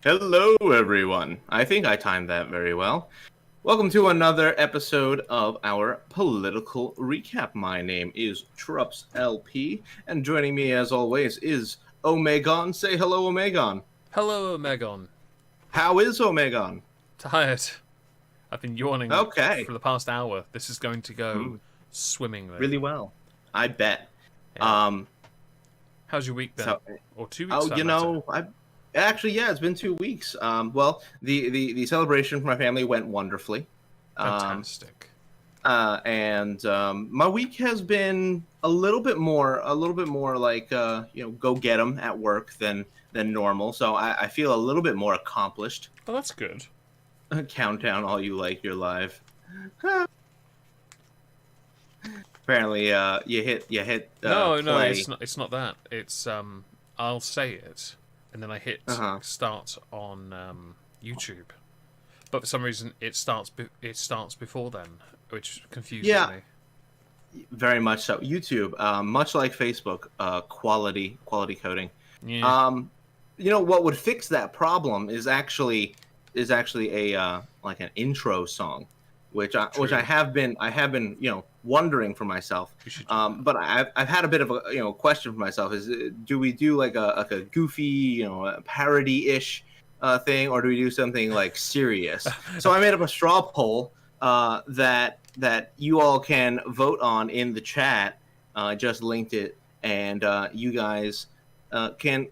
Hello, everyone. I think I timed that very well. Welcome to another episode of our political recap. My name is Trups LP, and joining me, as always, is Omegon. Say hello, Omegon. Hello, Megon. How is Omegon? Tired. I've been yawning Okay. for the past hour. This is going to go Mm, swimmingly. really well. I bet. Yeah. Um. How's your week been? So, Or 2 weeks, oh, for that matter? I actually, yeah, it's been 2 weeks. Well, the celebration for my family went wonderfully. Um. Fantastic. And my week has been a little bit more like go get 'em at work than normal. So I feel a little bit more accomplished. Well, that's good. Countdown, all you like your live. Apparently, you hit No, play. it's not that. It's I'll say it, and then I hit Uh-huh. start on YouTube. But for some reason, it starts before then, which confuses Yeah, me. very much so. YouTube, much like Facebook, quality coding. Yeah. Um, what would fix that problem is actually a like an intro song, which I True. have been wondering for myself. We should do that. But I've had a bit of a question for myself: is do we do like a goofy a parody ish thing, or do we do something like serious? So I made up a straw poll that you all can vote on in the chat. I just linked it, and you guys can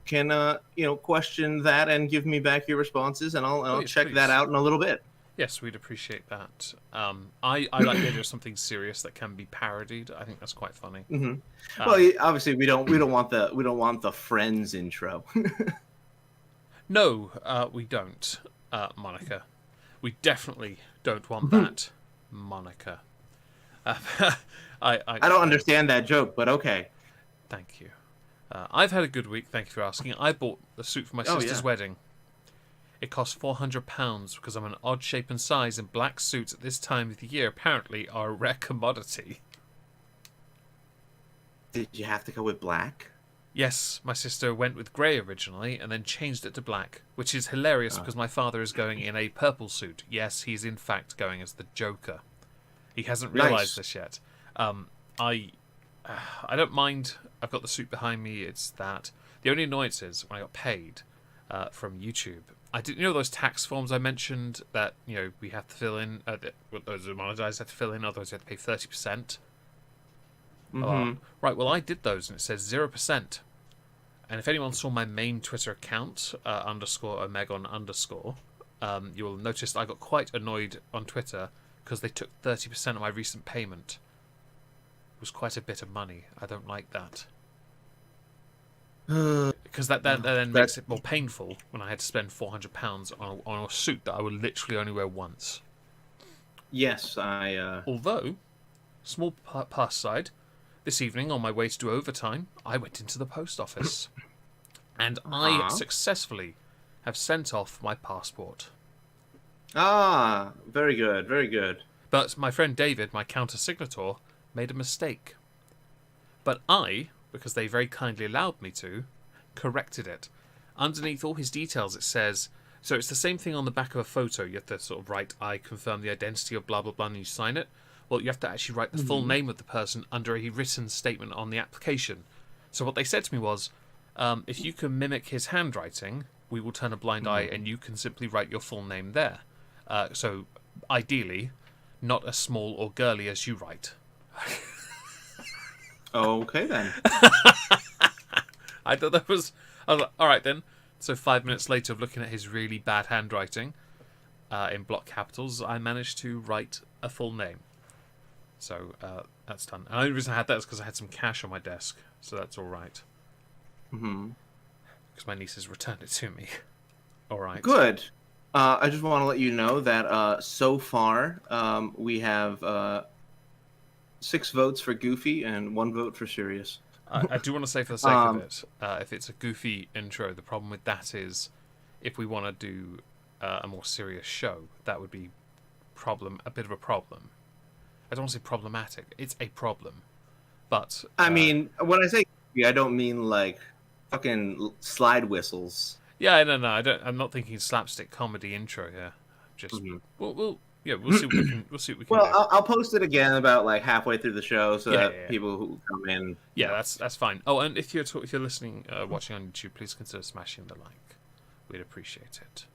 question that and give me back your responses, and I'll Please, check that please. out in a little bit. Yes, we'd appreciate that. I like the idea of something serious that can be parodied. I think that's quite funny. Hmm. Well, Um, obviously we don't want the Friends intro. no, we don't, Monica. We definitely don't want that, Monica. Uh, I don't understand that joke, but okay. thank you. I've had a good week. Thank you for asking. I bought a suit for my Oh sister's yeah. wedding. It cost £400 because I'm an odd shape and size, and black suits at this time of the year apparently are a rare commodity. Did you have to go with black? Yes, my sister went with grey originally and then changed it to black, which is hilarious Oh. because my father is going in a purple suit. Yes, he's in fact going as the Joker. He hasn't realised Nice. this yet. I I don't mind. I've got the suit behind me. It's that the only annoyance is when I got paid from YouTube. I didn't those tax forms I mentioned that we have to fill in. Those are monetized. Have to fill in, otherwise you have to pay 30%. Mm-hmm. Right. Well, I did those, and it says 0%. And if anyone saw my main Twitter account underscore omegon underscore, you will notice I got quite annoyed on Twitter because they took 30% of my recent payment. It was quite a bit of money. I don't like that. Because that then makes it more painful when I had to spend £400 on a suit that I would literally only wear once. Yes, I. Although, small pass side, this evening on my way to do overtime, I went into the post office and I Uh-huh. successfully have sent off my passport. Very good, very good. But my friend David, my counter-signator, made a mistake. But I, because they very kindly allowed me to, corrected it. Underneath all his details it says, so it's the same thing on the back of a photo. You have to sort of write, I confirm the identity of blah blah blah, and you sign it. Well, you have to actually write the full name of the person under a written statement on the application. So what they said to me was, if you can mimic his handwriting, we will turn a blind eye and you can simply write your full name there. So ideally, not as small or girly as you write. Okay then. I thought that was... I was like, all right then. So 5 minutes later of looking at his really bad handwriting in block capitals, I managed to write a full name. So that's done. And the only reason I had that is because I had some cash on my desk. So that's all right. Hmm. Because my nieces returned it to me. All right. Good. I just want to let you know that so far we have 6 votes for Goofy and 1 vote for Serious. I do want to say for the sake of it, if it's a goofy intro, the problem with that is if we want to do a more serious show, that would be a bit of a problem. I don't want to say problematic. It's a problem. But I mean, when I say Goofy, I don't mean like fucking slide whistles. Yeah, no, I'm not thinking slapstick comedy intro here. Just we'll see what we can Well, do. I'll post it again about like halfway through the show, so that Yeah. people who come in. Yeah, that's fine. Oh, and if you're listening, watching on YouTube, please consider smashing the like. We'd appreciate it.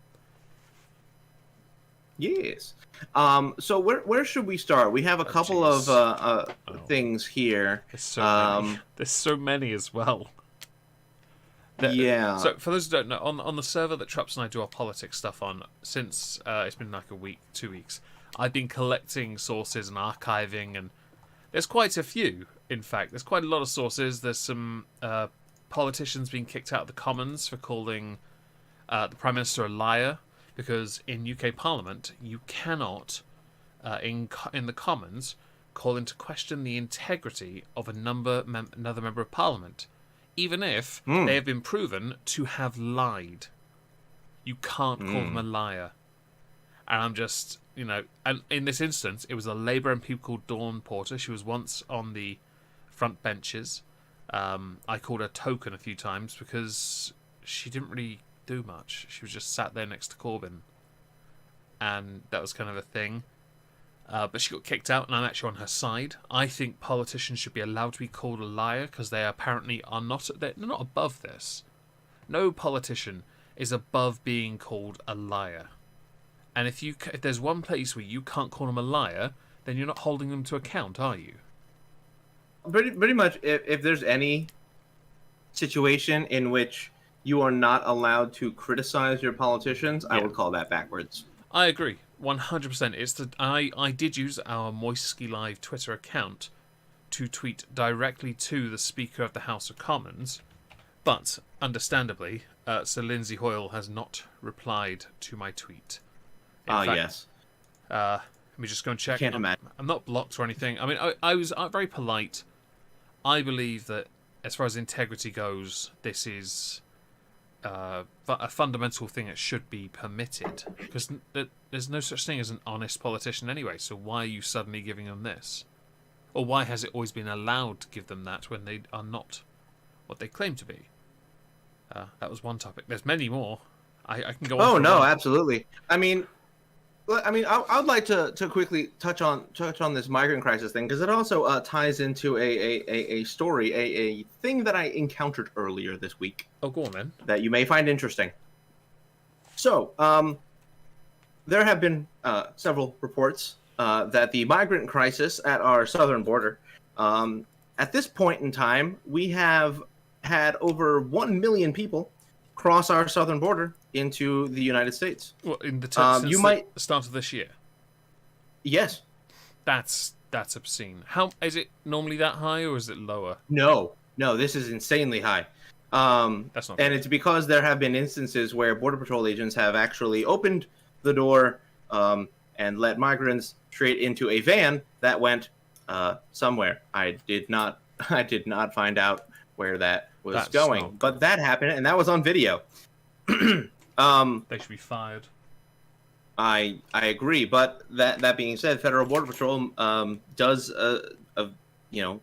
Yes. So where should we start? We have a couple of things here. There's so many. There's so many as well. Yeah. So for those who don't know, on the server that Trups and I do our politics stuff on, since it's been like a week, 2 weeks, I've been collecting sources and archiving, and there's quite a few. In fact, there's quite a lot of sources. There's some politicians being kicked out of the Commons for calling the Prime Minister a liar, because in UK Parliament you cannot, in the Commons, call into question the integrity of another member of Parliament, even if they have been proven to have lied. You can't call them a liar. And I'm just, and in this instance, it was a Labour MP called Dawn Porter. She was once on the front benches. I called her token a few times because she didn't really do much. She was just sat there next to Corbyn. And that was kind of a thing. But she got kicked out, and I'm actually on her side. I think politicians should be allowed to be called a liar because they apparently are not. They're not above this. No politician is above being called a liar. And if there's one place where you can't call them a liar, then you're not holding them to account, are you? Pretty much. If there's any situation in which you are not allowed to criticize your politicians, I would call that backwards. I agree. 100%. I did use our Moisky Live Twitter account to tweet directly to the Speaker of the House of Commons, but understandably, Sir Lindsay Hoyle has not replied to my tweet. Yes. Let me just go and check. Can't imagine. I'm not blocked or anything. I mean, I was very polite. I believe that as far as integrity goes, this is a fundamental thing that should be permitted, because there's no such thing as an honest politician anyway, so why are you suddenly giving them this? Or why has it always been allowed to give them that when they are not what they claim to be? That was one topic. There's many more. I can go on. Oh no, absolutely. I mean, I'd like to quickly touch on this migrant crisis thing, because it also ties into a story, a thing that I encountered earlier this week. Oh, go on then. That you may find interesting. So, there have been several reports that the migrant crisis at our southern border, at this point in time, we have had over 1 million people cross our southern border into the United States. Well, in the the start of this year. Yes. That's obscene. How is it normally that high, or is it lower? No, this is insanely high. That's not. And it's because there have been instances where Border Patrol agents have actually opened the door and let migrants straight into a van that went somewhere. I did not find out where that was going, but that happened, and that was on video. They should be fired. I agree, but that being said, Federal Border Patrol does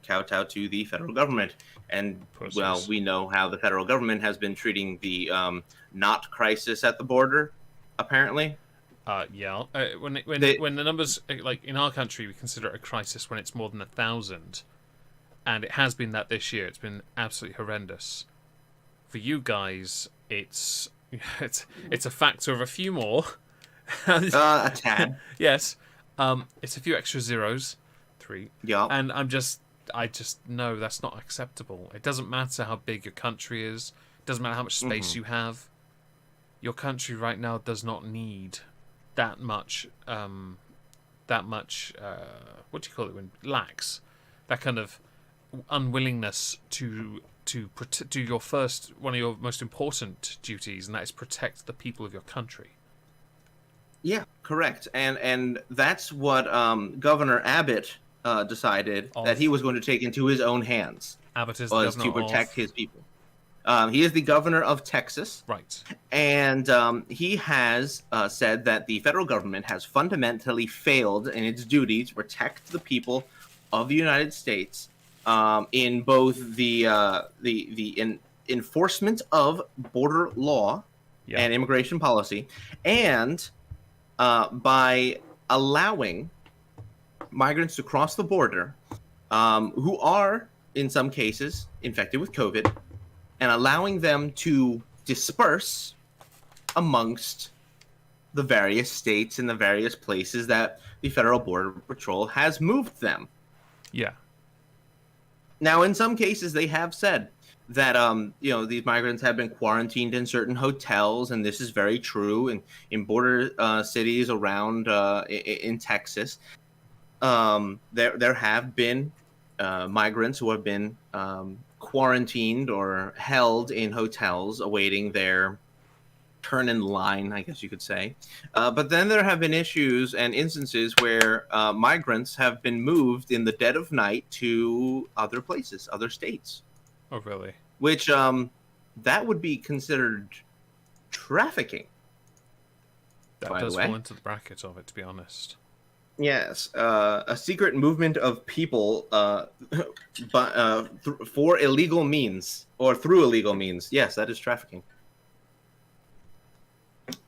kowtow to the federal government, and well, we know how the federal government has been treating the not crisis at the border, apparently. When the numbers, like in our country, we consider it a crisis when it's more than 1,000, and it has been that this year. It's been absolutely horrendous. For you guys, it's a factor of a few more. A tad. Yes. It's a few extra zeros. 3. Yeah. And I just know that's not acceptable. It doesn't matter how big your country is. It doesn't matter how much space you have. Your country right now does not need that much. What do you call it when lax? That kind of unwillingness to do your one of your most important duties, and that is protect the people of your country. Yeah, correct. And that's what Governor Abbott decided that he was going to take into his own hands. Abbott is was to protect his people. He is the governor of Texas. Right. And he has said that the federal government has fundamentally failed in its duty to protect the people of the United States in both the enforcement of border law Yeah. and immigration policy, and by allowing migrants to cross the border who are, in some cases, infected with COVID, and allowing them to disperse amongst the various states and the various places that the Federal Border Patrol has moved them. Yeah. Now, in some cases, they have said that these migrants have been quarantined in certain hotels, and this is very true in border cities around in Texas. There have been migrants who have been quarantined or held in hotels awaiting their turn in line, I guess you could say. But then there have been issues and instances where migrants have been moved in the dead of night to other places, other states. Oh, really? Which that would be considered trafficking. That does fall into the bracket of it, to be honest. Yes, a secret movement of people for illegal means or through illegal means. Yes, that is trafficking.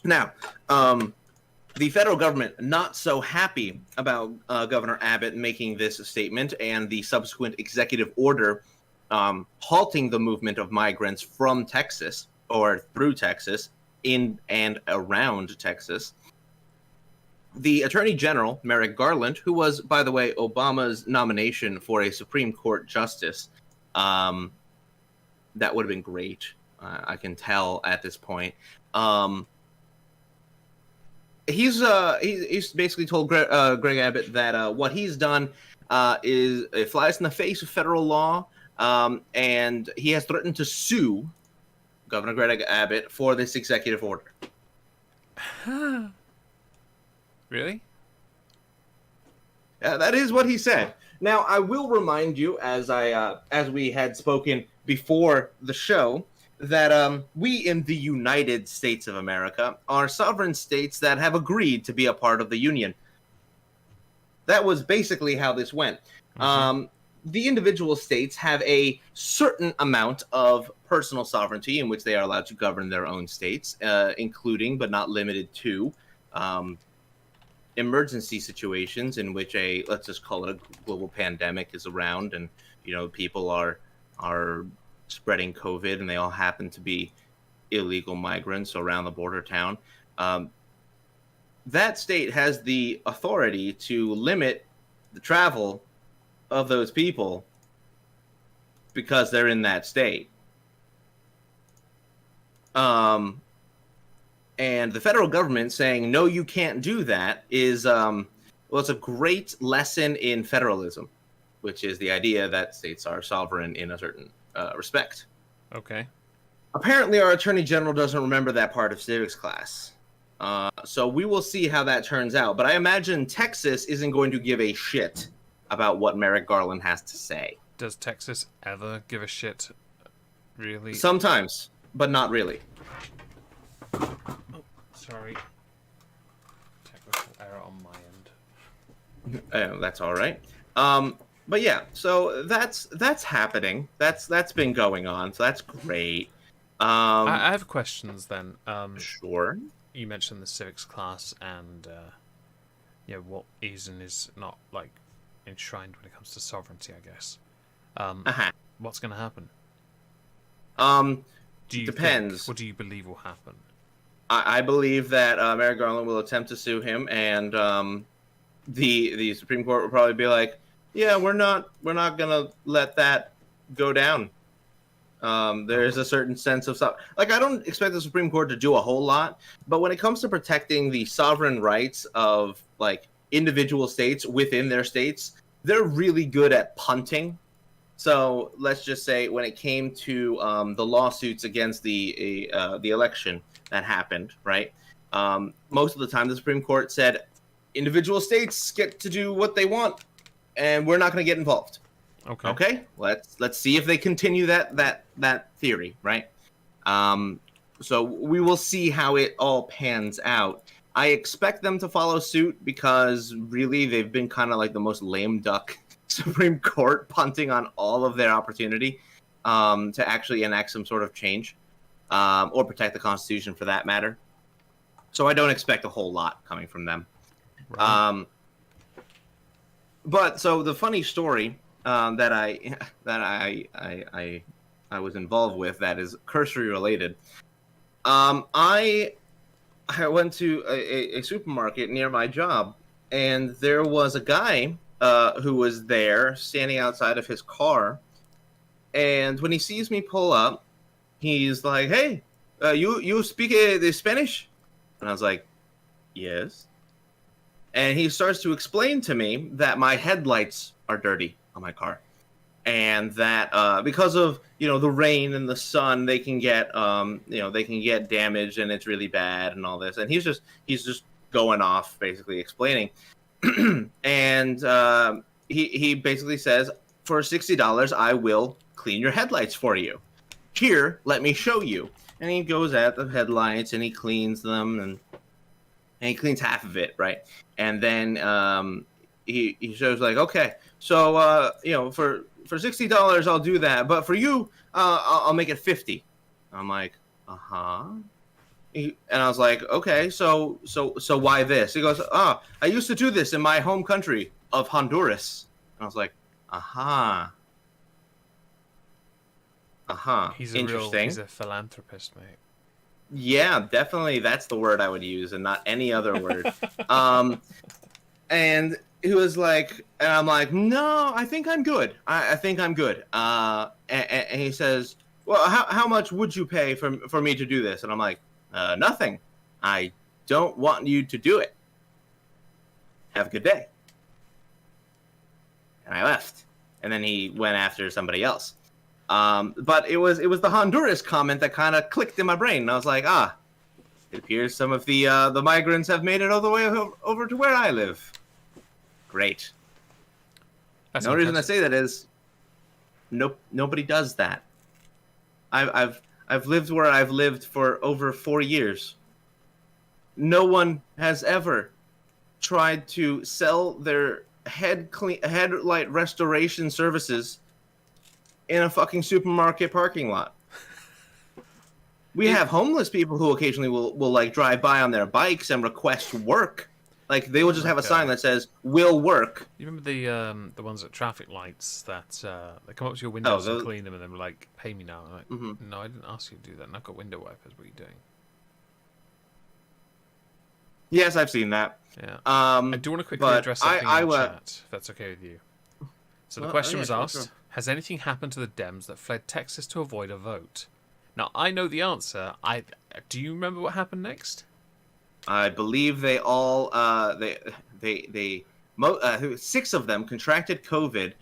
Now, the federal government not so happy about Governor Abbott making this statement and the subsequent executive order halting the movement of migrants from Texas or through Texas in and around Texas. The Attorney General, Merrick Garland, who was, by the way, Obama's nomination for a Supreme Court justice, that would have been great. I can tell at this point. He's basically told Greg Abbott that what he's done is it flies in the face of federal law, and he has threatened to sue Governor Greg Abbott for this executive order. Really? Yeah, that is what he said. Now, I will remind you, as we had spoken before the show, that we in the United States of America are sovereign states that have agreed to be a part of the Union. That was basically how this went. Mm-hmm. The individual states have a certain amount of personal sovereignty in which they are allowed to govern their own states, including but not limited to emergency situations in which let's just call it a global pandemic is around, and people are spreading COVID, and they all happen to be illegal migrants around the border town. That state has the authority to limit the travel of those people because they're in that state. And the federal government saying, no, you can't do that is, it's a great lesson in federalism, which is the idea that states are sovereign in a certain respect. Okay. Apparently, our Attorney General doesn't remember that part of civics class. So we will see how that turns out. But I imagine Texas isn't going to give a shit about what Merrick Garland has to say. Does Texas ever give a shit, really? Sometimes, but not really. Oh, sorry. Technical error on my end. That's all right. But yeah, so that's happening. That's been going on. So that's great. I have questions then. Sure. You mentioned the civics class and what is and is not like enshrined when it comes to sovereignty, I guess. What's going to happen? Depends. What do you believe will happen? I believe that Merrick Garland will attempt to sue him, and the Supreme Court will probably be like, "Yeah, we're not gonna let that go down." There is a certain sense of I don't expect the Supreme Court to do a whole lot, but when it comes to protecting the sovereign rights of individual states within their states, they're really good at punting. So let's just say when it came to the lawsuits against the election that happened, right? Most of the time, the Supreme Court said individual states get to do what they want, and we're not going to get involved. Okay. Okay. Let's see if they continue that theory, right? So we will see how it all pans out. I expect them to follow suit because really they've been kind of like the most lame duck Supreme Court, punting on all of their opportunity to actually enact some sort of change. or protect the Constitution for that matter. So I don't expect a whole lot coming from them. Right. But so the funny story that I was involved with that is cursory related. I went to a supermarket near my job, and there was a guy who was there standing outside of his car. And when he sees me pull up, he's like, "Hey, you speak the Spanish?" And I was like, "Yes." And he starts to explain to me that my headlights are dirty on my car, and that because of the rain and the sun, they can get damaged, and it's really bad and all this. And he's just going off, basically explaining, and he basically says, for $60, I will clean your headlights for you. Here, let me show you. And he goes at the headlights and he cleans them, and he cleans half of it, right? And then he shows like, okay, so for $60 I'll do that, but for you I'll make it 50. I'm like, and I was like, okay, so why this? He goes, I used to do this in my home country of Honduras. And I was like, interesting. He's a philanthropist, mate. Yeah, definitely. That's the word I would use, and not any other word. And he was like, and I'm like, no, I think I'm good. I think I'm good. And he says, well, how much would you pay for me to do this? And I'm like, nothing. I don't want you to do it. Have a good day. And I left. And then he went after somebody else. But it was the Honduras comment that kind of clicked in my brain, and I was like, it appears some of the migrants have made it all the way over to where I live. Great. That's the only reason I say that is, nobody does that. I've lived where I've lived for over 4 years. No one has ever tried to sell their headlight restoration services in a fucking supermarket parking lot. We have homeless people who occasionally will like drive by on their bikes and request work. Like they will just have a sign that says "will work." You remember the ones at traffic lights that they come up to your windows and clean them, and they're like, "Pay me now." I'm like, no, I didn't ask you to do that. And I've got window wipers. What are you doing? Yes, I've seen that. Yeah. I do want to quickly address something in the chat, if that's okay with you. So the question was asked: sure. Has anything happened to the Dems that fled Texas to avoid a vote? Now I know the answer. Do you remember what happened next? I believe they all 6 of them contracted COVID,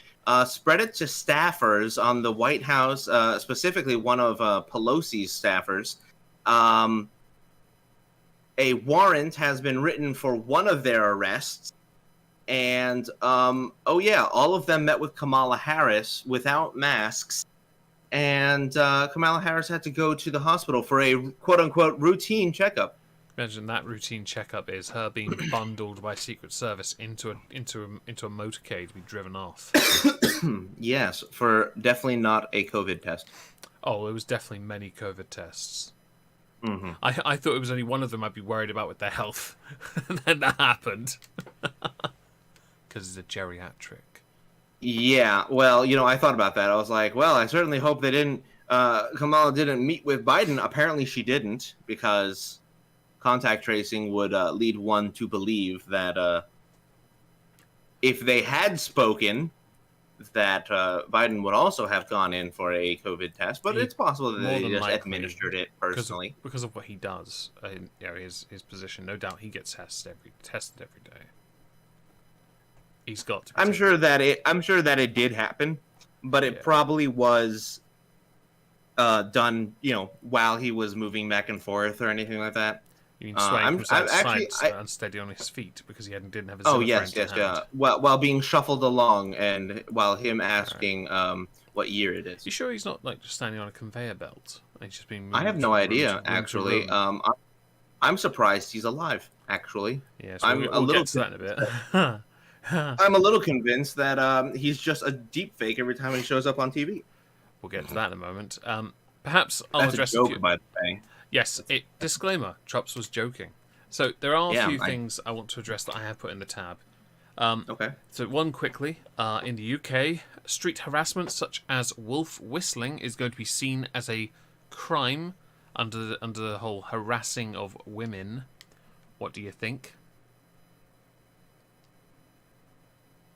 spread it to staffers on the White House, specifically one of Pelosi's staffers. A warrant has been written for one of their arrests, and all of them met with Kamala Harris without masks, and Kamala Harris had to go to the hospital for a quote-unquote routine checkup. Imagine that routine checkup is her being bundled by Secret Service into a motorcade to be driven off. Yes, for definitely not a COVID test. Oh, it was definitely many COVID tests. Mm-hmm. I thought it was only one of them I'd be worried about with their health. And then that happened. Because it's a geriatric. Yeah, well, I thought about that. I was like, well, I certainly hope they didn't, Kamala didn't meet with Biden. Apparently she didn't, because contact tracing would lead one to believe that if they had spoken, that Biden would also have gone in for a COVID test. But it's possible that they just administered it personally. Because of what he does, his position. No doubt he gets tested every day. He's got to. I'm sure that it did happen, but it probably was done, while he was moving back and forth or anything like that. You mean swaying from side to side, unsteady on his feet because he didn't have his. Oh yes. While being shuffled along, and while him asking what year it is. You sure he's not like just standing on a conveyor belt? He's just being moved. I have no idea, actually. I'm surprised he's alive. Actually, yeah. So we'll get to that in a bit. I'm a little convinced that he's just a deep fake every time he shows up on TV. We'll get to that in a moment. Perhaps I'll That's a address joke, by the way. Yes, disclaimer, Chops was joking. So there are a Yeah, few things I want to address that I have put in the tab. Okay. So one quickly, in the UK, street harassment such as wolf whistling is going to be seen as a crime under the whole harassing of women. What do you think?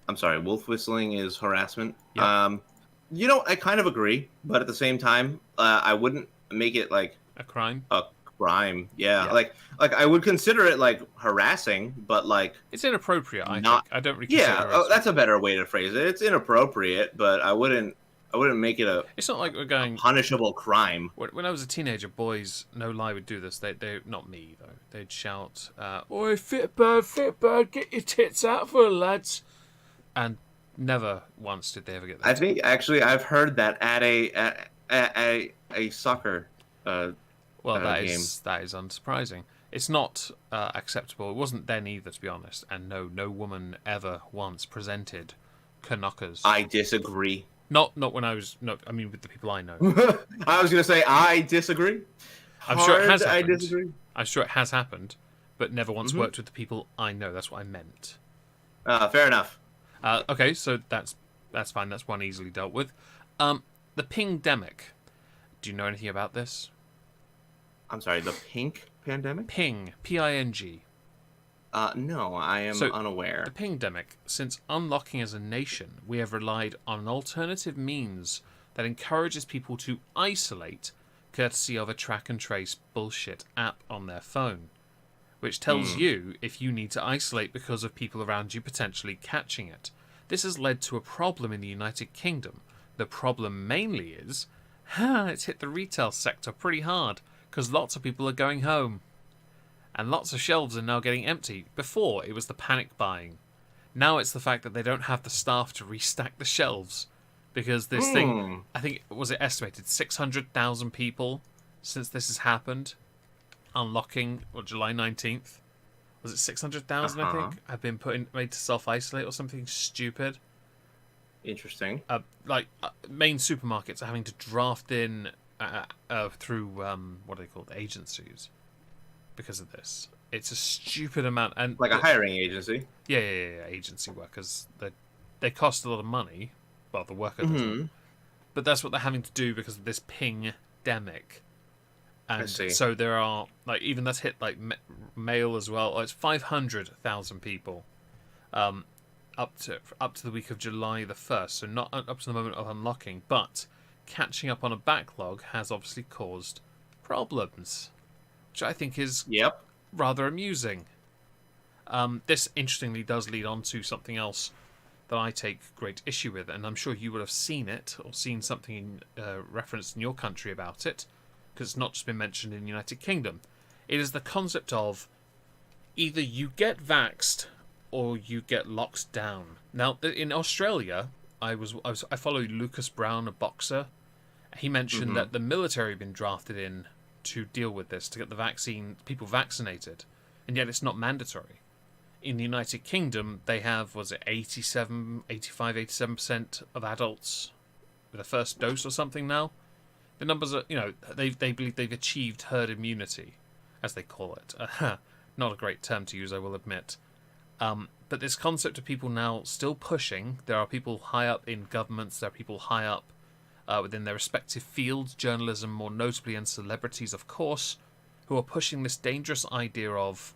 I'm sorry, wolf whistling is harassment. Yep. I kind of agree, but at the same time, I wouldn't make it like A crime? a crime. Yeah, Yeah. like I would consider it like harassing, but like It's inappropriate, I not. think. I don't really consider Yeah, harassment. that's a better way to phrase it. It's inappropriate, but I wouldn't make it a It's not like we're going... punishable crime. When I was a teenager, boys, no lie, would do this. They not me, though. They'd shout, "Oi, fit bird, get your tits out for lads." And never once did they ever get that. I think actually I've heard that at a soccer Well, that game. is unsurprising. It's not acceptable. It wasn't then either, to be honest. And no woman ever once presented knockers. I disagree. Not when I was... No, I mean with the people I know. I was going to say I disagree. I'm sure it has I happened. disagree. I'm sure it has happened, but never once worked with the people I know. That's what I meant. Fair enough. Okay, so that's fine. That's one easily dealt with. The pingdemic. Do you know anything about this? I'm sorry, the pink pandemic? Ping, P-I-N-G. No, I am unaware. The pingdemic. Since unlocking as a nation, we have relied on an alternative means that encourages people to isolate, courtesy of a track and trace bullshit app on their phone, which tells you if you need to isolate because of people around you potentially catching it. This has led to a problem in the United Kingdom. The problem mainly is, it's hit the retail sector pretty hard, because lots of people are going home. And lots of shelves are now getting empty. Before, it was the panic buying. Now it's the fact that they don't have the staff to restack the shelves. Because this thing, I think, was it estimated, 600,000 people since this has happened, unlocking, July 19th. Was it 600,000, I think, have been made to self-isolate or something stupid. Interesting. Main supermarkets are having to draft in through, what are they called, agencies, because of this. It's a stupid amount. And like a hiring agency. Yeah, agency workers. They cost a lot of money. Well, the worker doesn't. But that's what they're having to do because of this ping-demic. And so there are, even that's hit, mail as well. Oh, it's 500,000 people up to the week of July the 1st. So not up to the moment of unlocking. But catching up on a backlog has obviously caused problems, which I think is rather amusing. This, interestingly, does lead on to something else that I take great issue with, and I'm sure you would have seen it, or seen something referenced in your country about it, because it's not just been mentioned in the United Kingdom. It is the concept of either you get vaxxed or you get locked down. Now, in Australia, I followed Lucas Brown, a boxer. He mentioned that the military have been drafted in to deal with this, to get the people vaccinated, and yet it's not mandatory. In the United Kingdom, they have, 87% of adults with a first dose or something now. The numbers are, they believe they've achieved herd immunity, as they call it. Not a great term to use, I will admit. But this concept of people now still pushing, there are people high up in governments, there are people high up within their respective fields, journalism more notably, and celebrities, of course, who are pushing this dangerous idea of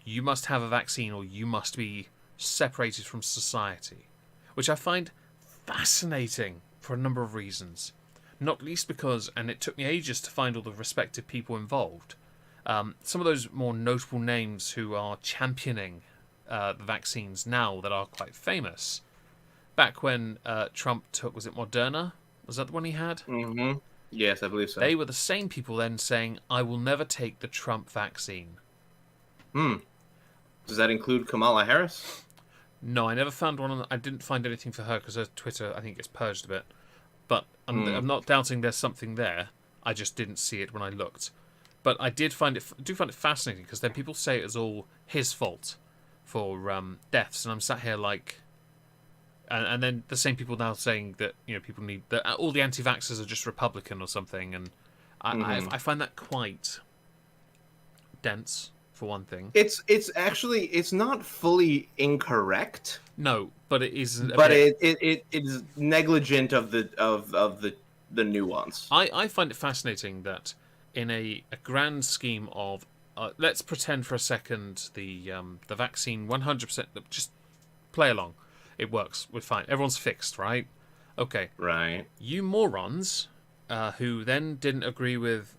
you must have a vaccine or you must be separated from society, which I find fascinating for a number of reasons. Not least because, and it took me ages to find all the respective people involved, some of those more notable names who are championing the vaccines now that are quite famous. Back when Trump took, was it Moderna? Was that the one he had? Mm-hmm. Yes, I believe so. They were the same people then saying, I will never take the Trump vaccine. Does that include Kamala Harris? No, I never found one. I didn't find anything for her because her Twitter, I think, gets purged a bit. But I'm not doubting there's something there. I just didn't see it when I looked. But I do find it fascinating because then people say it was all his fault for deaths, and I'm sat here like, And then the same people now saying that people need that all the anti-vaxxers are just Republican or something, and I find that quite dense for one thing. It's actually it's not fully incorrect. No, but it is. But it is negligent of the nuance. I find it fascinating that in a grand scheme of let's pretend for a second the vaccine 100%, just play along. It works. We're fine. Everyone's fixed, right? Okay. Right. You morons who then didn't agree with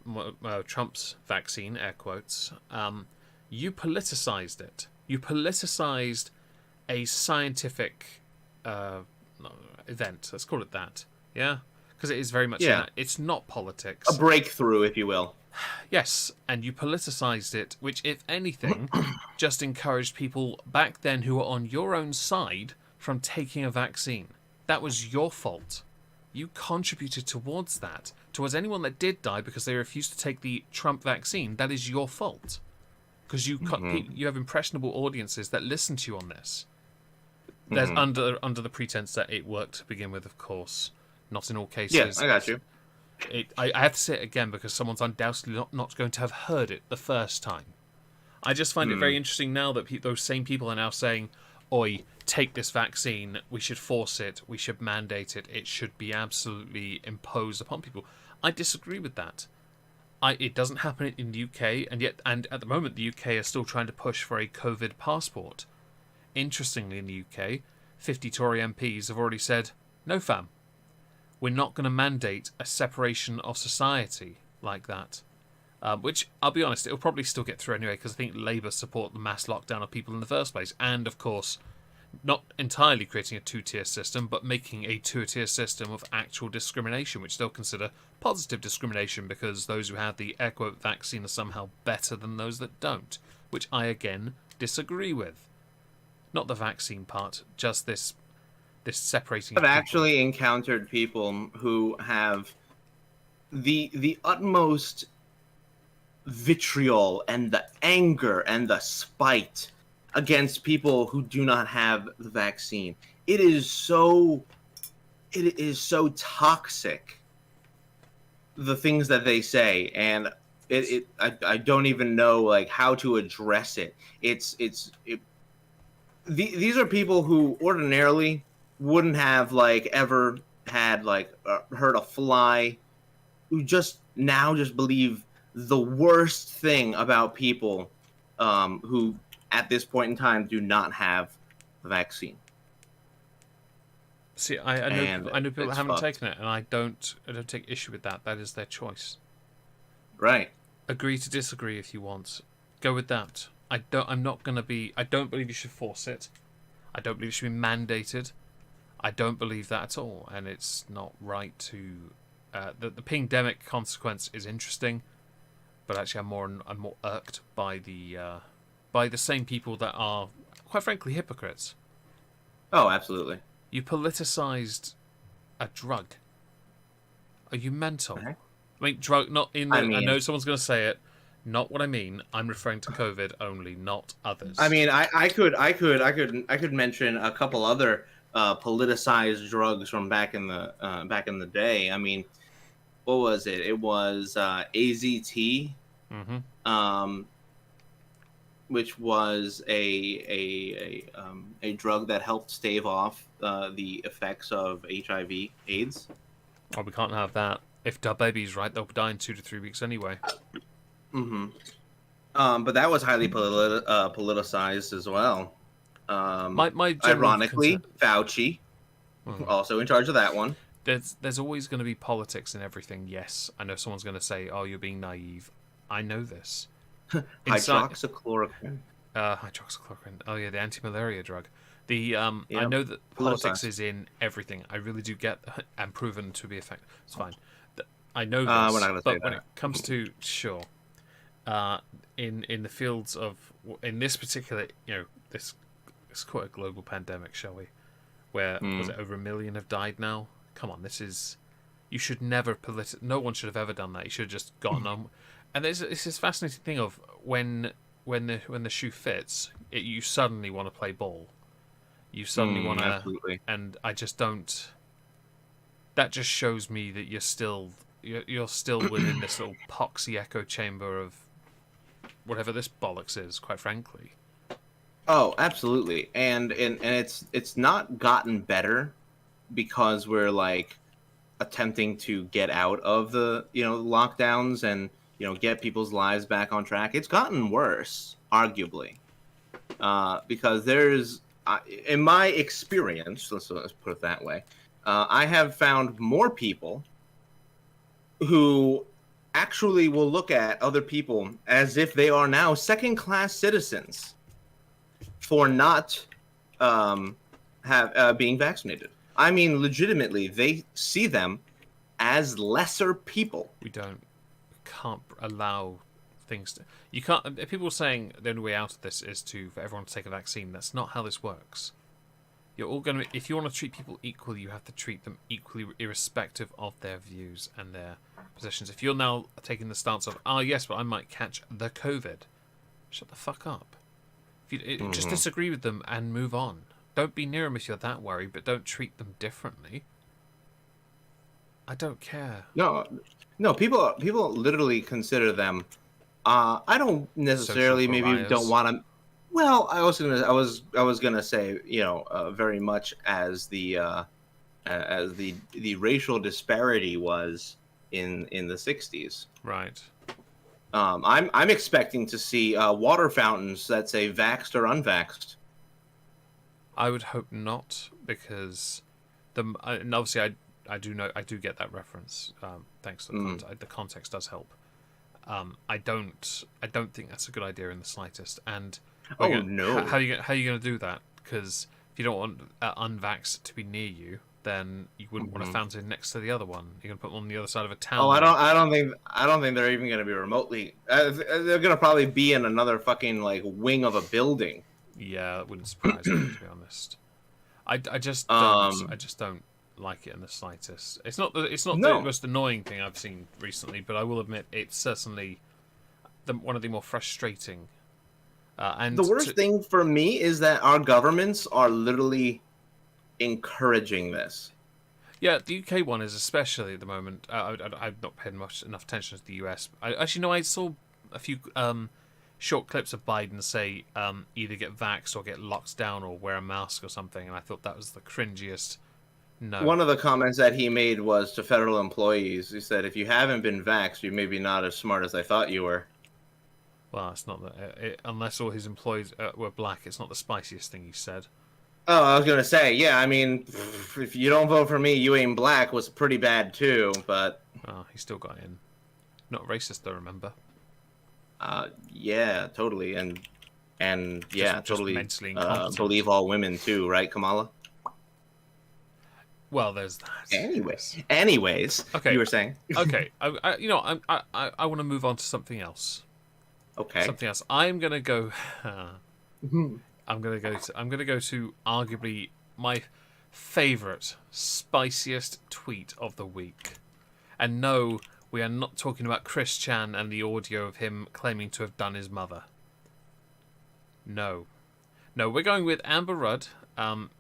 Trump's vaccine, air quotes, you politicized it. You politicized a scientific event. Let's call it that. Yeah? Because it is very much that. It's not politics. A breakthrough, if you will. Yes, and you politicized it, which, if anything, just encouraged people back then who were on your own side from taking a vaccine. That was your fault. You contributed towards that. Towards anyone that did die because they refused to take the Trump vaccine, that is your fault. Because you have impressionable audiences that listen to you on this. There's under the pretense that it worked to begin with, of course. Not in all cases. Yes, I got you. I have to say it again because someone's undoubtedly not going to have heard it the first time. I just find it very interesting now that those same people are now saying, oi, take this vaccine, we should force it, we should mandate it, it should be absolutely imposed upon people. I disagree with that. It doesn't happen in the UK, and at the moment the UK is still trying to push for a COVID passport. Interestingly, in the UK, 50 Tory MPs have already said, no fam, we're not going to mandate a separation of society like that. Which, I'll be honest, it'll probably still get through anyway, because I think Labour support the mass lockdown of people in the first place. And, of course, not entirely creating a two-tier system, but making a two-tier system of actual discrimination, which they'll consider positive discrimination, because those who have the air-quote vaccine are somehow better than those that don't. Which I, again, disagree with. Not the vaccine part, just this separating. I've actually encountered people who have the utmost vitriol and the anger and the spite against people who do not have the vaccine. It is so toxic, the things that they say, and I don't even know like how to address it. These are people who ordinarily wouldn't have like ever had like heard a fly, who just believe the worst thing about people who at this point in time do not have the vaccine. See, I know people that haven't taken it, and I don't take issue with that. That is their choice. Right. Agree to disagree if you want. Go with that. I don't believe you should force it. I don't believe it should be mandated. I don't believe that at all, and it's not right to. The pandemic consequence is interesting, but actually I'm more irked by the same people that are, quite frankly, hypocrites. Oh, absolutely. You politicized a drug. Are you mental? Okay. I mean, drug, not in the. I know someone's going to say it. Not what I mean. I'm referring to COVID only, not others. I mean, I could mention a couple other politicized drugs from back in the day. I mean, what was it? It was AZT, which was a drug that helped stave off the effects of HIV/AIDS. Oh, we can't have that. If Da Baby's right, they'll die in 2 to 3 weeks anyway. But that was highly politicized as well. My ironically, Fauci, also in charge of that one. There's always going to be politics in everything. Yes, I know someone's going to say, "Oh, you're being naive." I know this. Hydroxychloroquine. Hydroxychloroquine. Oh yeah, the anti-malaria drug. I know that politics is in everything. I really do get and proven to be effective. It's fine. I know this, we're not gonna say but when it comes to in the fields of this particular, this is quite a global pandemic, shall we? Where was it over 1 million have died now? Come on, you should never no one should have ever done that. You should have just gotten on. And there's this fascinating thing of when the shoe fits, you suddenly want to play ball. You suddenly want to, absolutely. and I just don't. That just shows me that you're still within this little poxy echo chamber of whatever this bollocks is. Quite frankly. Oh, absolutely. And it's not gotten better because we're like attempting to get out of the lockdowns and get people's lives back on track. It's gotten worse, arguably, because in my experience, let's put it that way, I have found more people who actually will look at other people as if they are now second-class citizens for not being vaccinated. I mean, legitimately, they see them as lesser people. We can't allow things to. You can't. People are saying the only way out of this is for everyone to take a vaccine. That's not how this works. You're all going to. If you want to treat people equally, you have to treat them equally, irrespective of their views and their positions. If you're now taking the stance of, yes, but I might catch the COVID, shut the fuck up. If you just disagree with them and move on. Don't be near them if you're that worried, but don't treat them differently. I don't care. No. People literally consider them. I don't necessarily maybe don't want to. Well, I was gonna say very much as the racial disparity was in the 60s. Right. I'm expecting to see water fountains that say vaxxed or unvaxxed. I would hope not, because and obviously I do get that reference. Thanks to the context does help. I don't think that's a good idea in the slightest. And no, how are you going to do that? Because if you don't want unvaxxed to be near you, then you wouldn't want a fountain next to the other one. You're going to put them on the other side of a town. Oh, I don't think they're even going to be remotely. They're going to probably be in another fucking wing of a building. Yeah, it wouldn't surprise me, to be honest. I just don't like it in the slightest. It's not the most annoying thing I've seen recently, but I will admit it's certainly one of the more frustrating. And the worst thing for me is that our governments are literally encouraging this. Yeah, the UK one is especially at the moment. I've not paid enough attention to the US. I saw a few short clips of Biden say either get vaxxed or get locked down or wear a mask or something, and I thought that was the cringiest. No. One of the comments that he made was to federal employees. He said, if you haven't been vaxxed, you're maybe not as smart as I thought you were. Well, it's not that. Unless all his employees were black, it's not the spiciest thing he said. Oh, I was going to say, yeah, I mean, if you don't vote for me, you ain't black was pretty bad too, but... Oh, he still got in. Not racist, though, remember? Yeah, totally, and yeah, just totally mentally incompetent. believe all women too, right, Kamala? Well, there's that. Anyways, okay, you were saying. Okay, I want to move on to something else. Okay. Something else. I'm gonna go. I'm gonna go to arguably my favorite, spiciest tweet of the week. And no, we are not talking about Chris Chan and the audio of him claiming to have done his mother. No, we're going with Amber Rudd.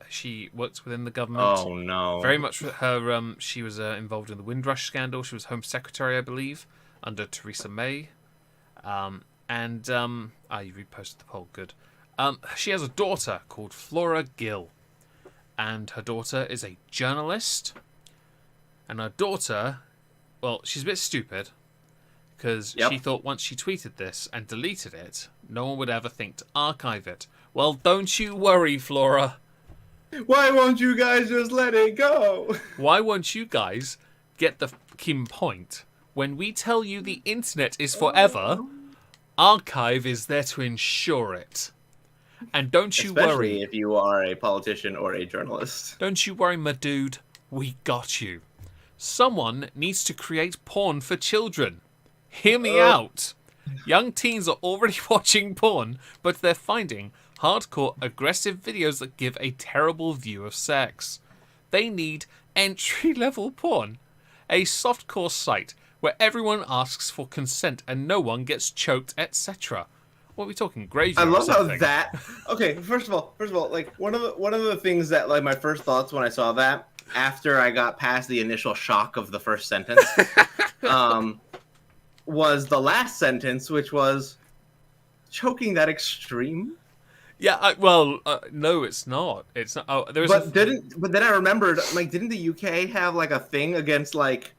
She works within the government. Oh no! Very much for her. She was involved in the Windrush scandal. She was Home Secretary, I believe, under Theresa May. You reposted the poll. Good. She has a daughter called Flora Gill, and her daughter is a journalist. And her daughter, well, she's a bit stupid because she thought once she tweeted this and deleted it, no one would ever think to archive it. Well, don't you worry, Flora. Why won't you guys just let it go? Why won't you guys get the fucking point? When we tell you the internet is forever, archive is there to ensure it. And don't you Especially worry. if you are a politician or a journalist. Don't you worry, my dude. We got you. Someone needs to create porn for children. Hear me out. Young teens are already watching porn, but they're finding hardcore, aggressive videos that give a terrible view of sex. They need entry-level porn. A softcore site where everyone asks for consent and no one gets choked, etc. What are we talking? Graveyard I or love how something? that. Okay, first of all, like one of the things that like my first thoughts when I saw that after I got past the initial shock of the first sentence, was the last sentence, which was choking that extreme. Yeah, no, it's not. It's not. Oh, there is But then I remembered, like, didn't the UK have like a thing against like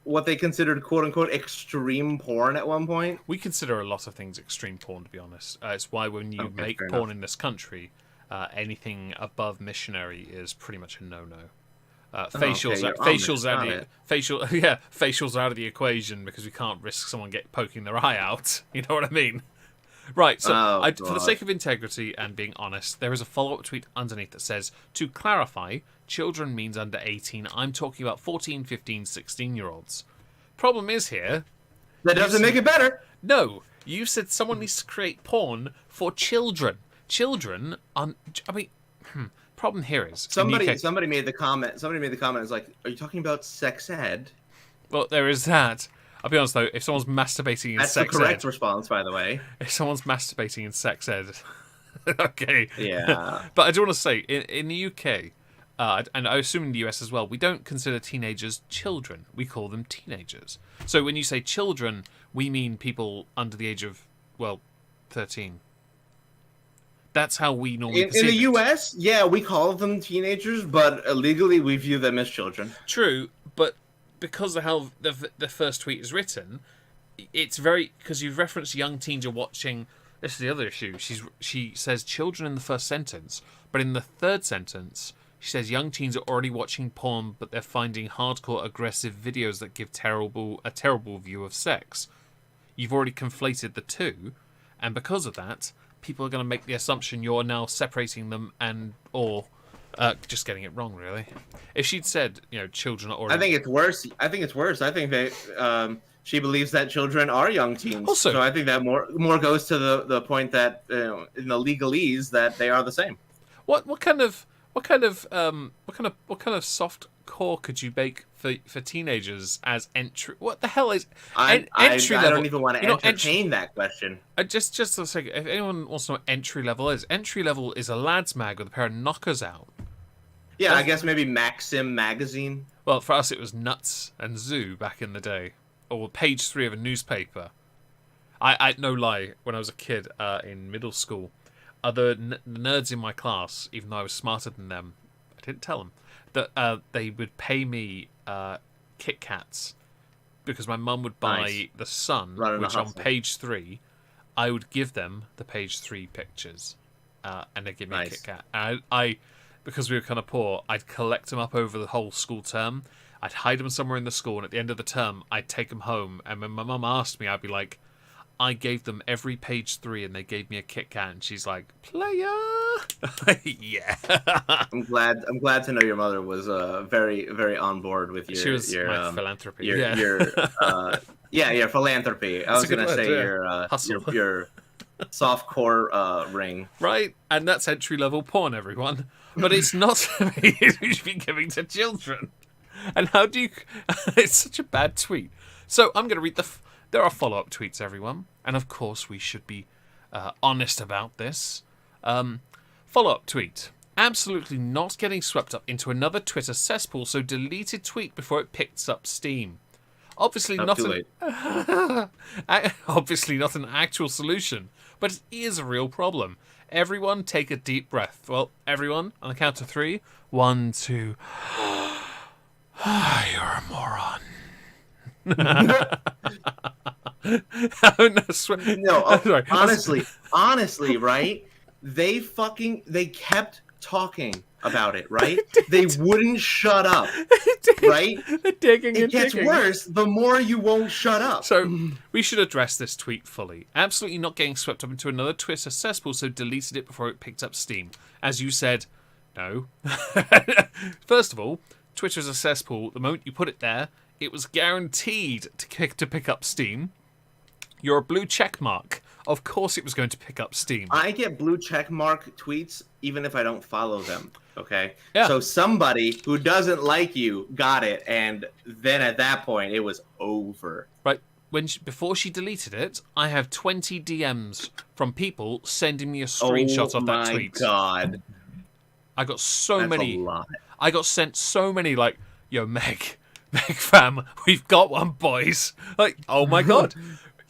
what they considered quote unquote extreme porn at one point? We consider a lot of things extreme porn, to be honest. It's why when you Okay, make fair porn enough. in this country, anything above missionary is pretty much a no-no. Facials, okay, you're facials honest, out got of the it. facials out of the equation because we can't risk someone poking their eye out. You know what I mean? Right. So, Oh, for the God. sake of integrity and being honest, there is a follow-up tweet underneath that says, "To clarify, children means under 18. I'm talking about 14, 15, 16-year-olds." Problem is here. That doesn't make it better. No, you said someone needs to create porn for children. Children on. I mean, problem here is in the UK, Somebody made the comment. Somebody made the comment. It's like, are you talking about sex ed? well, there is that. I'll be honest though, if someone's masturbating in That's the sex correct ed, response, by the way. if someone's masturbating in sex ed, okay. Yeah. But I do want to say, in the UK, and I assume in the US as well, we don't consider teenagers children. We call them teenagers. So when you say children, we mean people under the age of, well, 13. That's how we normally In perceive the it. U.S., yeah, we call them teenagers, but legally we view them as children. True, but because of how the first tweet is written, it's very, because you've referenced young teens are watching. This is the other issue. She says children in the first sentence, but in the third sentence she says young teens are already watching porn, but they're finding hardcore aggressive videos that give a terrible view of sex. You've already conflated the two, and because of that, people are going to make the assumption you're now separating them or just getting it wrong, really. If she'd said, children are already... I think it's worse. I think they she believes that children are young teens. Also, so I think that more goes to the point that in the legalese that they are the same. What kind of soft core could you bake for teenagers as entry? What the hell is entry level? I don't even want to entertain that question. Just a second. If anyone wants to know what entry level is a lad's mag with a pair of knockers out. Yeah, I guess maybe Maxim magazine. Well, for us it was Nuts and Zoo back in the day, or page 3 of a newspaper. I no lie, when I was a kid in middle school, other nerds in my class, even though I was smarter than them, I didn't tell them that they would pay me Kit Kats because my mum would buy The Sun, which on page 3, I would give them the page 3 pictures, and they'd give me a Kit Kat. And I, because we were kind of poor, I'd collect them up over the whole school term. I'd hide them somewhere in the school, and at the end of the term, I'd take them home. And when my mum asked me, I'd be like, I gave them every page 3, and they gave me a Kit Kat. And she's like, "Player." Yeah. I'm glad to know your mother was very, very on board with your. She was your my philanthropy. Your philanthropy. I was gonna say your soft core ring. Right, and that's entry level porn, everyone. But it's not you should be giving to children. And how do you? It's such a bad tweet. So I'm going to read there are follow-up tweets, everyone, and of course we should be honest about this. Follow-up tweet: absolutely not getting swept up into another Twitter cesspool. So deleted tweet before it picks up steam. Obviously not obviously not an actual solution, but it is a real problem. Everyone take a deep breath. Well, everyone, on the count of 3. 1, 2. You're a moron. Oh, no, sorry. Honestly, right? They kept talking about it, right? They wouldn't shut up, right? It gets worse the more you won't shut up. So we should address this tweet fully. Absolutely not getting swept up into another Twitter cesspool, so deleted it before it picked up steam. As you said, no. First of all, Twitter is a cesspool. The moment you put it there, it was guaranteed to pick up steam. You're a blue check mark. Of course it was going to pick up steam. I get blue check mark tweets even if I don't follow them, okay? Yeah. So somebody who doesn't like you got it, and then at that point it was over. Right. before she deleted it, I have 20 DMs from people sending me a screenshot of that tweet. Oh my god. I got so That's many. a lot. I got sent so many, like, yo, Meg fam, we've got one, boys. Like, oh my god.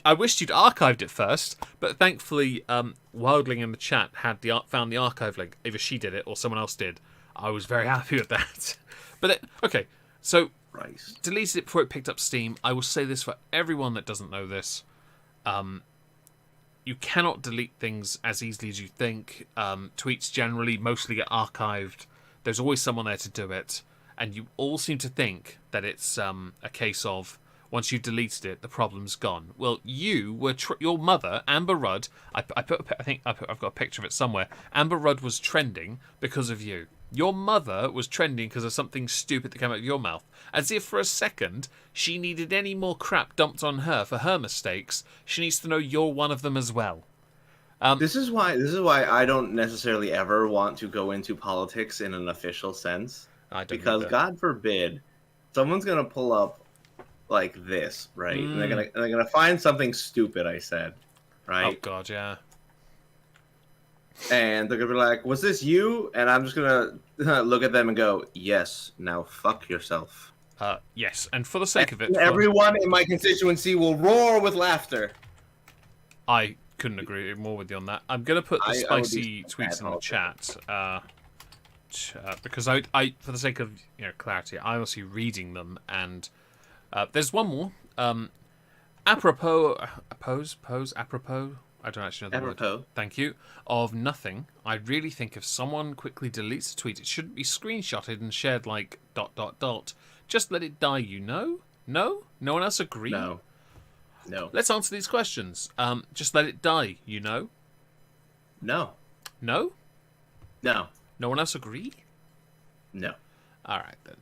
I wished you'd archived it first, but thankfully, Wildling in the chat found the archive link. Either she did it or someone else did. I was very happy with that. But okay, so Christ. deleted it before it picked up steam. I will say this for everyone that doesn't know this. You cannot delete things as easily as you think. Tweets generally mostly get archived. There's always someone there to do it. And you all seem to think that it's a case of once you've deleted it, the problem's gone. Well, you were your mother, Amber Rudd. I've got a picture of it somewhere. Amber Rudd was trending because of you. Your mother was trending because of something stupid that came out of your mouth. As if for a second she needed any more crap dumped on her for her mistakes. She needs to know you're one of them as well. This is why I don't necessarily ever want to go into politics in an official sense. Because God forbid, someone's gonna pull up like this, right? And they're gonna find something stupid I said, right? Oh god, yeah. And they're gonna be like, "Was this you?" And I'm just gonna look at them and go, "Yes." Now fuck yourself. Yes, and for the sake of it, everyone in my constituency will roar with laughter. I couldn't agree more with you on that. I'm gonna put the spicy tweets in the chat. Because I, for the sake of clarity, I'm also reading them, and there's one more. Apropos. I don't actually know the word. Thank you. Of nothing. I really think if someone quickly deletes a tweet, it shouldn't be screenshotted and shared like ... Just let it die. No. No one else agree. No. Let's answer these questions. Just let it die. No. No. No. No one else agree? No. All right, then.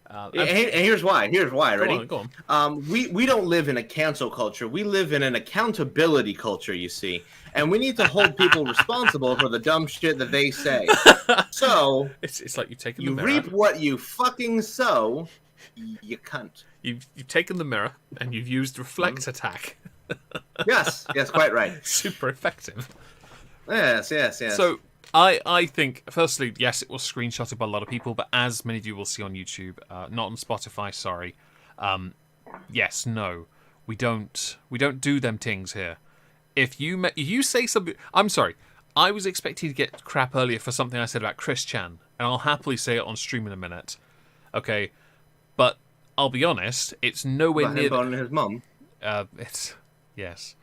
And here's why. Ready? Go on. We don't live in a cancel culture. We live in an accountability culture, you see. And we need to hold people responsible for the dumb shit that they say. So... It's like you've taken the mirror. mirror. You reap what you fucking sow, you cunt. You've taken the mirror and you've used reflect attack. Yes, quite right. Super effective. Yes. So... I think, firstly, yes, it was screenshotted by a lot of people, but as many of you will see on YouTube, not on Spotify, sorry. Yes, no, we don't do them things here. If you say something, I'm sorry, I was expecting to get crap earlier for something I said about Chris Chan, and I'll happily say it on stream in a minute, okay? But I'll be honest, it's nowhere near. Boning his mum. It's yes.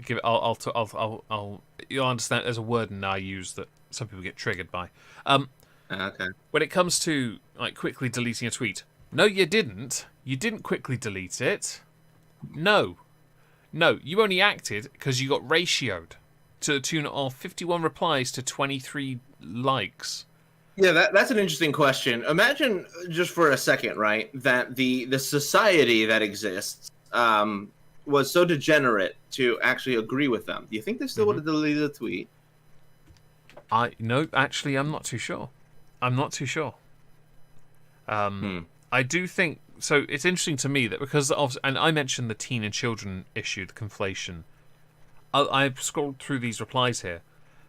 Give it. I'll. You'll understand. There's a word in I use that some people get triggered by. Okay. When it comes to like quickly deleting a tweet, no, you didn't. You didn't quickly delete it. No, you only acted because you got ratioed to the tune of 51 replies to 23 likes. Yeah, that's an interesting question. Imagine just for a second, right, that the society that exists was so degenerate to actually agree with them. Do you think they still would have deleted the tweet? No, actually, I'm not too sure. I do think so. It's interesting to me that because of, and I mentioned the teen and children issue, the conflation. I've scrolled through these replies here.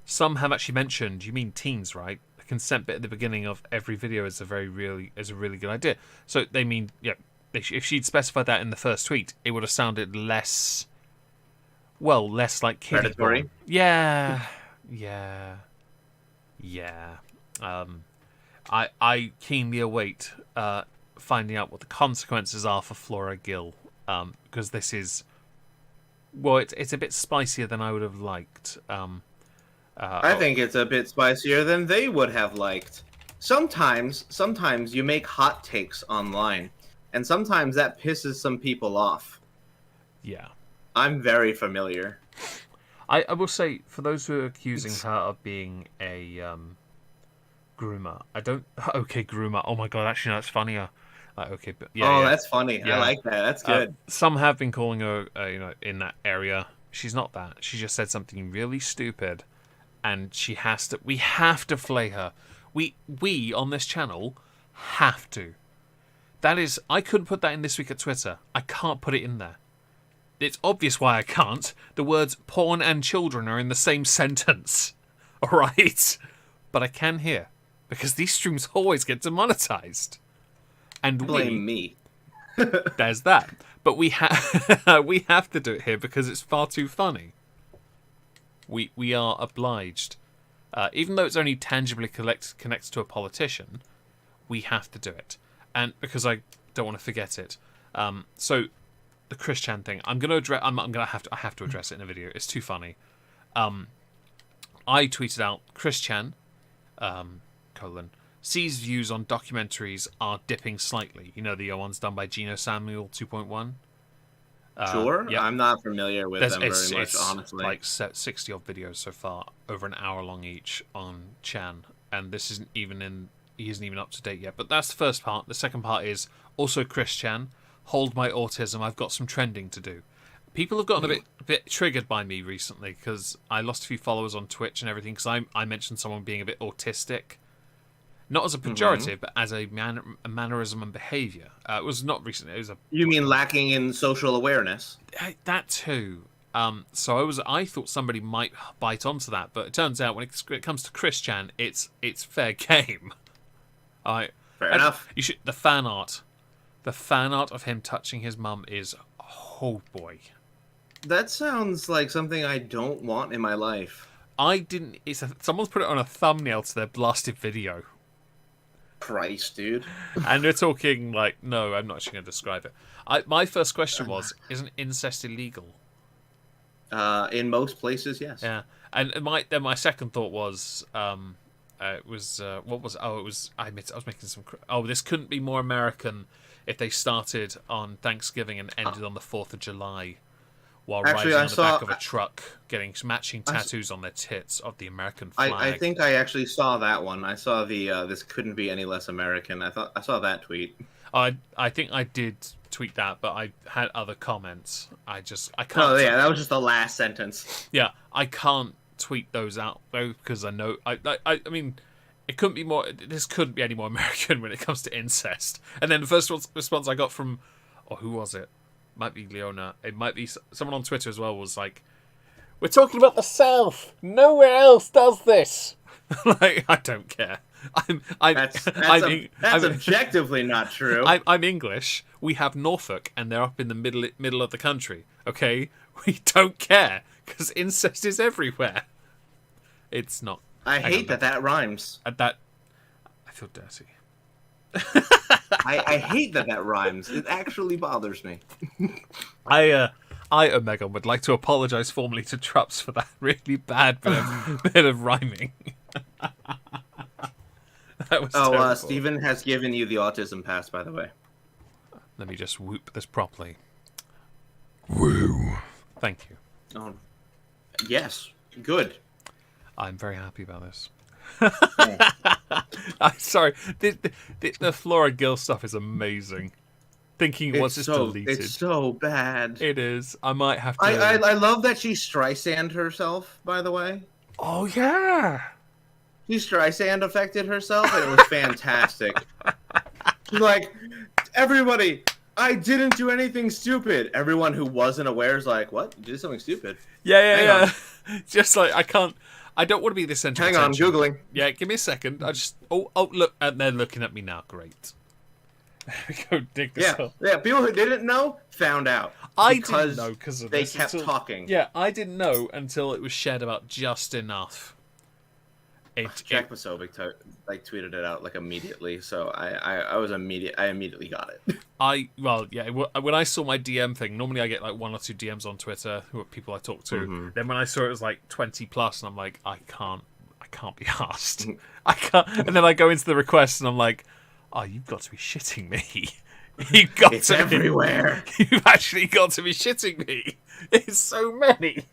Some have actually mentioned, you mean teens, right? The consent bit at the beginning of every video is a really good idea. So they mean, yeah. If she'd specified that in the first tweet, it would have sounded less like kiddie predatory. Yeah. I keenly await finding out what the consequences are for Flora Gill, because this is, well, it's a bit spicier than I would have liked. I think it's a bit spicier than they would have liked. Sometimes you make hot takes online. And sometimes that pisses some people off. Yeah. I'm very familiar. I will say, for those who are accusing her of being a groomer, okay, groomer. Oh my god, actually, no, that's funnier. Okay, but yeah. That's funny. Yeah. I like that. That's good. Some have been calling her, in that area. She's not that. She just said something really stupid, and we have to flay her. We on this channel have to. That is, I couldn't put that in This Week at Twitter. I can't put it in there. it's obvious why I can't. The words porn and children are in the same sentence. Alright? But I can hear. Because these streams always get demonetized. And Blame me. There's that. But we have to do it here because it's far too funny. We are obliged. Even though it's only tangibly connected to a politician, we have to do it. And because I don't want to forget it. So the Chris Chan thing, I have to address it in a video. It's too funny. I tweeted out Chris Chan, C's views on documentaries are dipping slightly. You know, the ones done by Gino Samuel 2.1. Sure, yep. I'm not familiar with them very much, it's honestly. Like 60 odd videos so far, over an hour long each on Chan, and he isn't even up to date yet. But that's the first part. The second part is also Chris Chan. Hold my autism. I've got some trending to do. People have gotten a bit triggered by me recently because I lost a few followers on Twitch and everything because I mentioned someone being a bit autistic. Not as a pejorative, but as a mannerism and behaviour. It was not recently. It was You mean lacking in social awareness? That too. So I thought somebody might bite onto that, but it turns out when it comes to Chris Chan, it's fair game. Fair enough. The fan art of him touching his mum is, oh boy. That sounds like something I don't want in my life. Someone's put it on a thumbnail to their blasted video. Christ, dude. And we're talking like, no, I'm not actually going to describe it. My first question was, isn't incest illegal? In most places, yes. Yeah. And my second thought was, what was it? Oh, it was, I was making some, this couldn't be more American if they started on Thanksgiving and ended on the 4th of July. While riding on the back of a truck, getting matching tattoos on their tits of the American flag. I think I actually saw that one. I saw the "this couldn't be any less American." I saw that tweet. I think I did tweet that, but I had other comments. I can't. Oh yeah, that was just the last sentence. Yeah, I can't tweet those out though because I know. I mean, it couldn't be more. This couldn't be any more American when it comes to incest. And then the first response I got from, who was it? Might be Leona. It might be someone on Twitter as well. Was like, "We're talking about the South. Nowhere else does this." Like, I don't care. That's objectively not true. I'm English. We have Norfolk, and they're up in the middle of the country. Okay, we don't care because incest is everywhere. It's not. I hate that rhymes. I feel dirty. I hate that rhymes. It actually bothers me. I, Omega, would like to apologise formally to Trups for that really bad bit of rhyming. That was terrible. Stephen has given you the autism pass, by the way. Let me just whoop this properly. Woo. Thank you. Oh, yes. Good. I'm very happy about this. I'm sorry. The Flora Gill stuff is amazing. Thinking once it's deleted. It's so bad. It is. I might have to. I love that she Streisand herself, by the way. Oh, yeah. She Streisand affected herself, and it was fantastic. She's like, everybody, I didn't do anything stupid. Everyone who wasn't aware is like, what? You did something stupid? Yeah. Just like, I don't want to be the center of attention. Hang on, Googling. Yeah, give me a second. I just... Oh, look. And they're looking at me now. Great. There we go. Dig this up. Yeah, people who didn't know found out. I didn't know because of they this. They kept talking. Yeah, I didn't know until it was shared about just enough. Jack Masovic tweeted it out immediately, so I immediately got it. When I saw my DM thing, normally I get 1 or 2 DMs on Twitter who are people I talk to. Mm-hmm. Then when I saw it was 20 plus, and I'm like, I can't be asked. I can't. And then I go into the request and I'm like, oh, you've got to be shitting me. It's everywhere. You've actually got to be shitting me. It's so many.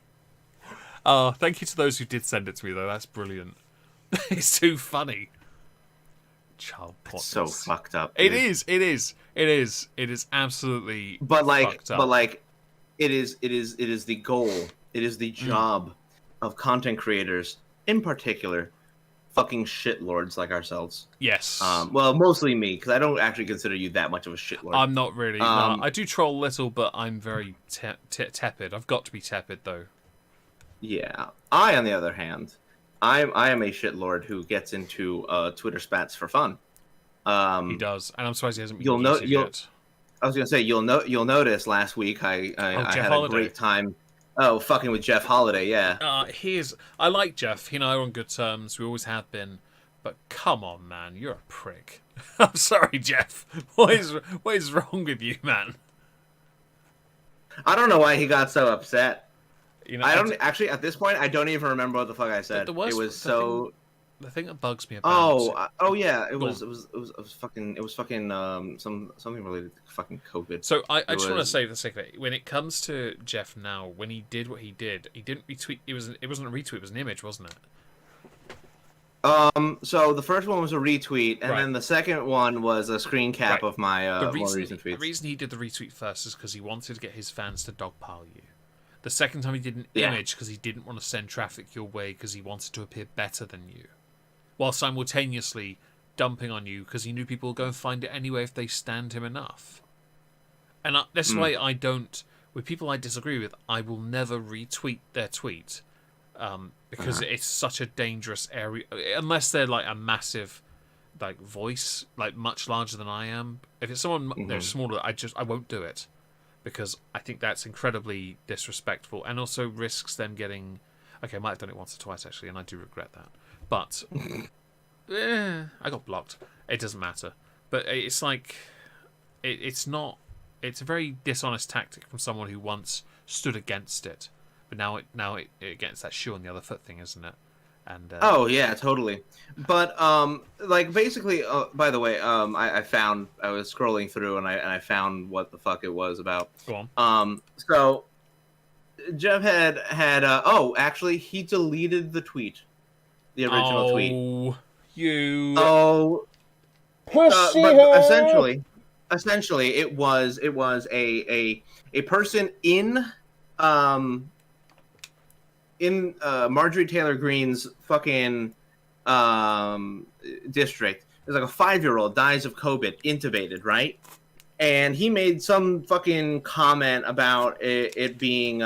Thank you to those who did send it to me though. That's brilliant. It's too funny. Child porn. It's so fucked up. Dude. It is absolutely fucked up. But it is the goal. It is the job of content creators in particular fucking shitlords like ourselves. Yes. Well, mostly me, because I don't actually consider you that much of a shitlord. I'm not really. No, I do troll a little, but I'm very tepid. I've got to be tepid, though. Yeah. I, on the other hand, I am a shitlord who gets into Twitter spats for fun. He does, and I'm surprised he hasn't been You'll know. muted yet. I was gonna say you'll notice last week I Jeff had Holiday. a great time. Oh, fucking with Jeff Holiday, yeah. I like Jeff. He and I are on good terms. We always have been. But come on, man, you're a prick. I'm sorry, Jeff. What is wrong with you, man? I don't know why he got so upset. You know, I don't actually at this point. I don't even remember what the fuck I said. The worst, it was so. The thing that bugs me about oh yeah, it was fucking something related to fucking COVID. So I just want to say for the sake of it, when it comes to Jeff now, when he did what he did, he didn't retweet. It wasn't a retweet. It was an image, wasn't it? So the first one was a retweet, and then the second one was a screen cap of my more recent tweets. The reason he did the retweet first is because he wanted to get his fans to dogpile you. The second time he did an image because he didn't want to send traffic your way because he wanted to appear better than you, while simultaneously dumping on you because he knew people would go and find it anyway if they stand him enough. And that's why I don't, with people I disagree with, I will never retweet their tweet because it's such a dangerous area, unless they're like a massive like voice, like much larger than I am. If it's someone they're smaller, I won't do it because I think that's incredibly disrespectful and also risks them getting. Okay, I might have done it once or twice actually, and I do regret that. But I got blocked. It doesn't matter. But it's like it's not. It's a very dishonest tactic from someone who once stood against it, but now it gets that shoe on the other foot thing, isn't it? And oh yeah, totally. But like basically, by the way, I was scrolling through and I found what the fuck it was about. Go on. So Jeff had actually he deleted the tweet. The original tweet. But essentially, it was a person in Marjorie Taylor Greene's fucking district. There's like a 5-year-old dies of COVID, intubated, right? And he made some fucking comment about it being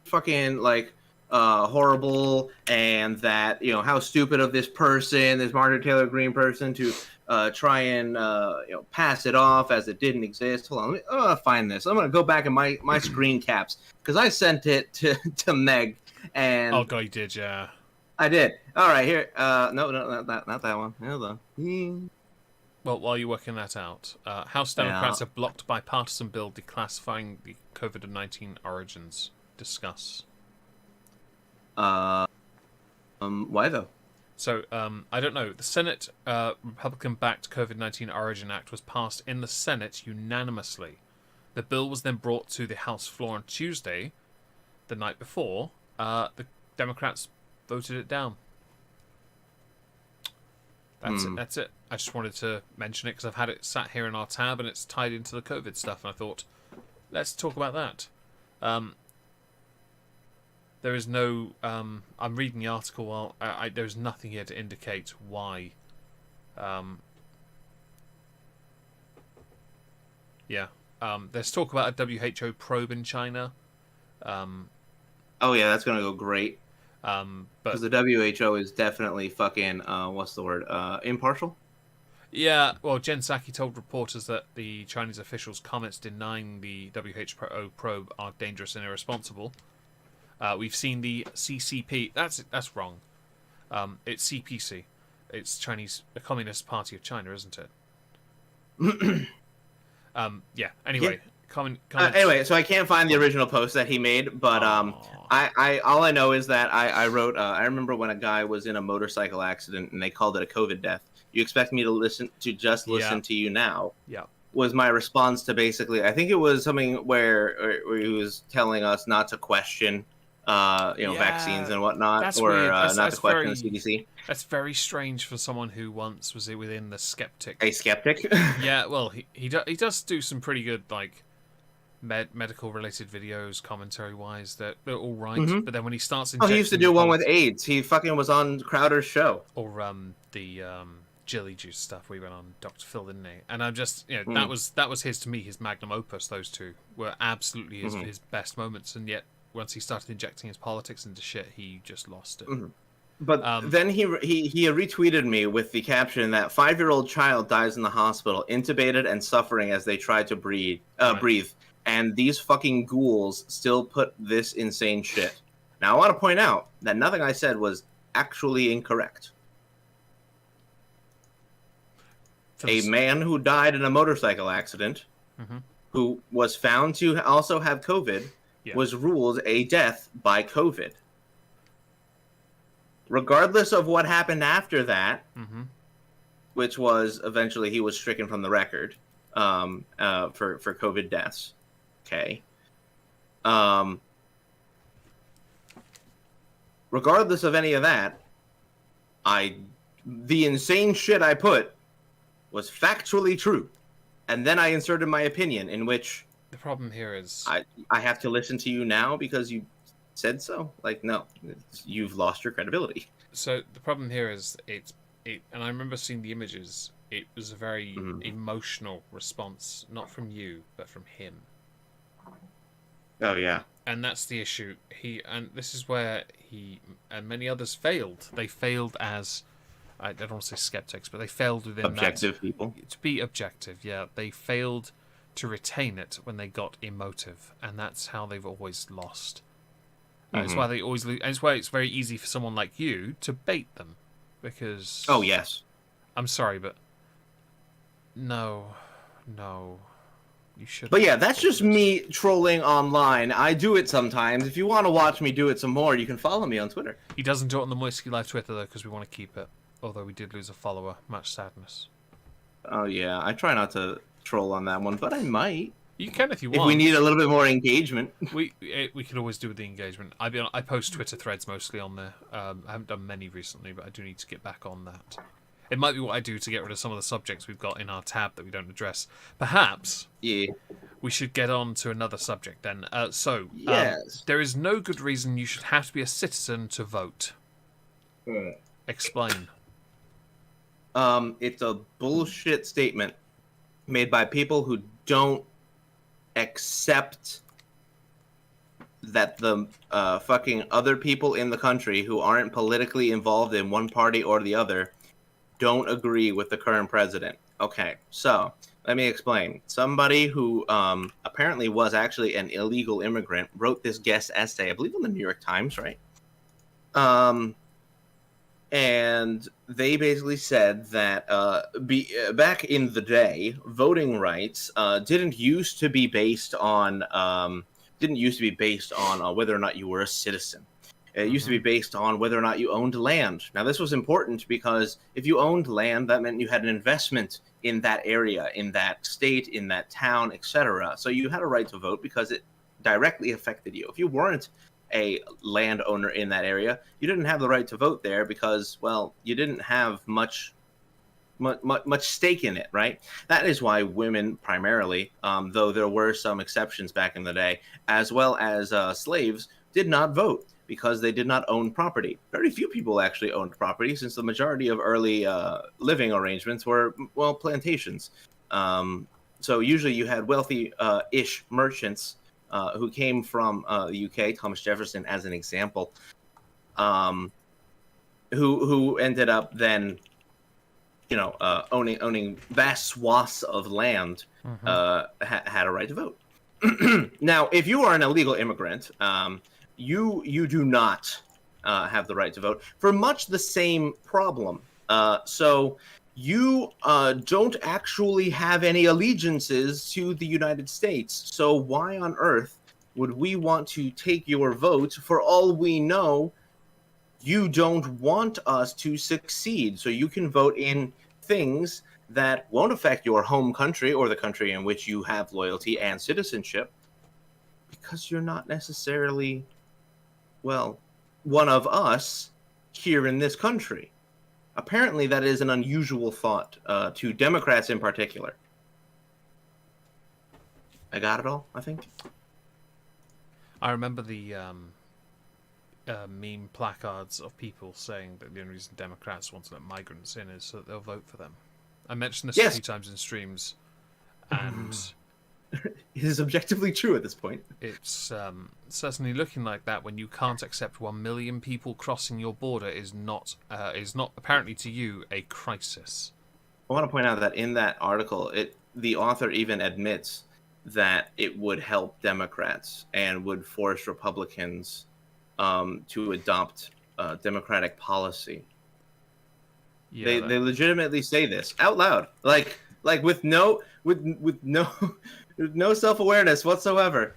fucking like horrible, and that how stupid of this Marjorie Taylor Greene person to try and pass it off as it didn't exist. Hold on, let me find this. I'm gonna go back in my screen caps because I sent it to Meg. And oh god, you did, yeah. I did. All right, here. No, not that one. Hold on. Well, while you're working that out, House Democrats have blocked bipartisan bill declassifying the COVID-19 origins. Discuss. Why though? So, I don't know. The Senate Republican-backed COVID-19 Origin Act was passed in the Senate unanimously. The bill was then brought to the House floor on Tuesday, the night before. The Democrats voted it down. That's it. I just wanted to mention it because I've had it sat here in our tab and it's tied into the COVID stuff, and I thought, let's talk about that. There is no. I'm reading the article. While there's nothing here to indicate why. There's talk about a WHO probe in China. Oh yeah, that's gonna go great. Because the WHO is definitely fucking what's the word? Impartial. Yeah, well, Jen Psaki told reporters that the Chinese officials' comments denying the WHO probe are dangerous and irresponsible. We've seen the CCP. That's wrong. It's CPC. It's the Communist Party of China, isn't it? Yeah. Anyway, anyway, so I can't find the original post that he made, but I all I know is that I wrote. I remember when a guy was in a motorcycle accident and they called it a COVID death. You expect me to listen to you now? Yeah. Was my response to basically, I think it was something where he was telling us not to question, vaccines and whatnot, that's weird. Not to question the CDC. That's very strange for someone who once was within the skeptic. A skeptic? Yeah, well, he does do some pretty good medical related videos, commentary wise, that they're all right. Mm-hmm. But then when he starts Oh, he used to injecting do one with AIDS. He fucking was on Crowder's show. or the jelly juice stuff, we went on Dr. Phil, didn't he? And I'm just, Mm. that was his, to me, his magnum opus. Those two were absolutely Mm-hmm. his best moments, and yet once he started injecting his politics into shit, he just lost it. Mm-hmm. But then he retweeted me with the caption that 5-year-old child dies in the hospital, intubated and suffering as they try to breathe, and these fucking ghouls still put this insane shit. Now I want to point out that nothing I said was actually incorrect. A man who died in a motorcycle accident, who was found to also have COVID, was ruled a death by COVID. Regardless of what happened after that, which was eventually he was stricken from the record for COVID deaths. Okay. Regardless of any of that, the insane shit I put was factually true, and then I inserted my opinion, in which the problem here is I have to listen to you now because you said so. Like, no, you've lost your credibility. So the problem here is it, and I remember seeing the images. It was a very emotional response, not from you, but from him. Oh yeah. And that's the issue. And this is where he and many others failed. They failed as, I don't want to say skeptics, but they failed within objective people. To be objective, yeah. They failed to retain it when they got emotive, and that's how they've always lost. It's why they always lose, and it's why it's very easy for someone like you to bait them, because. Oh yes. I'm sorry, but no, you should. But yeah, that's just me trolling online. I do it sometimes. If you want to watch me do it some more, you can follow me on Twitter. He doesn't do it on the Moisky Live Twitter though, because we want to keep it. Although we did lose a follower, much sadness. Oh yeah, I try not to troll on that one, but I might. You can if you want. If we need a little bit more engagement. We could always do with the engagement. I post Twitter threads mostly on there. I haven't done many recently, but I do need to get back on that. It might be what I do to get rid of some of the subjects we've got in our tab that we don't address. Perhaps we should get on to another subject then. Yes. There is no good reason you should have to be a citizen to vote. Explain. It's a bullshit statement made by people who don't accept that the fucking other people in the country who aren't politically involved in one party or the other don't agree with the current president. Okay, so let me explain. Somebody who apparently was actually an illegal immigrant wrote this guest essay, I believe in the New York Times, right? And they basically said that back in the day, voting rights didn't used to be based on whether or not you were a citizen. It used to be based on whether or not you owned land. Now, this was important because if you owned land, that meant you had an investment in that area, in that state, in that town, etc. So you had a right to vote because it directly affected you. If you weren't a landowner in that area, you didn't have the right to vote there because, well, you didn't have much stake in it, right? That is why women primarily, though there were some exceptions back in the day, as well as slaves, did not vote because they did not own property. Very few people actually owned property, since the majority of early living arrangements were, well, plantations. So usually you had wealthy-ish merchants who came from the UK, Thomas Jefferson as an example, who ended up then, owning vast swaths of land, had a right to vote. Now, if you are an illegal immigrant, you do not have the right to vote for much the same problem. So you don't actually have any allegiances to the United States. So why on earth would we want to take your vote? For all we know, you don't want us to succeed. So you can vote in things that won't affect your home country or the country in which you have loyalty and citizenship, because you're not necessarily, well, one of us here in this country. Apparently, that is an unusual thought to Democrats in particular. I got it all, I think. I remember the meme placards of people saying that the only reason Democrats want to let migrants in is so that they'll vote for them. I mentioned this a few times in streams, and It is objectively true at this point. it's certainly looking like that when you can't accept 1 million people crossing your border is not apparently to you a crisis. I want to point out that in that article, the author even admits that it would help Democrats and would force Republicans to adopt Democratic policy. Yeah, They legitimately say this out loud, like with no with no self-awareness whatsoever.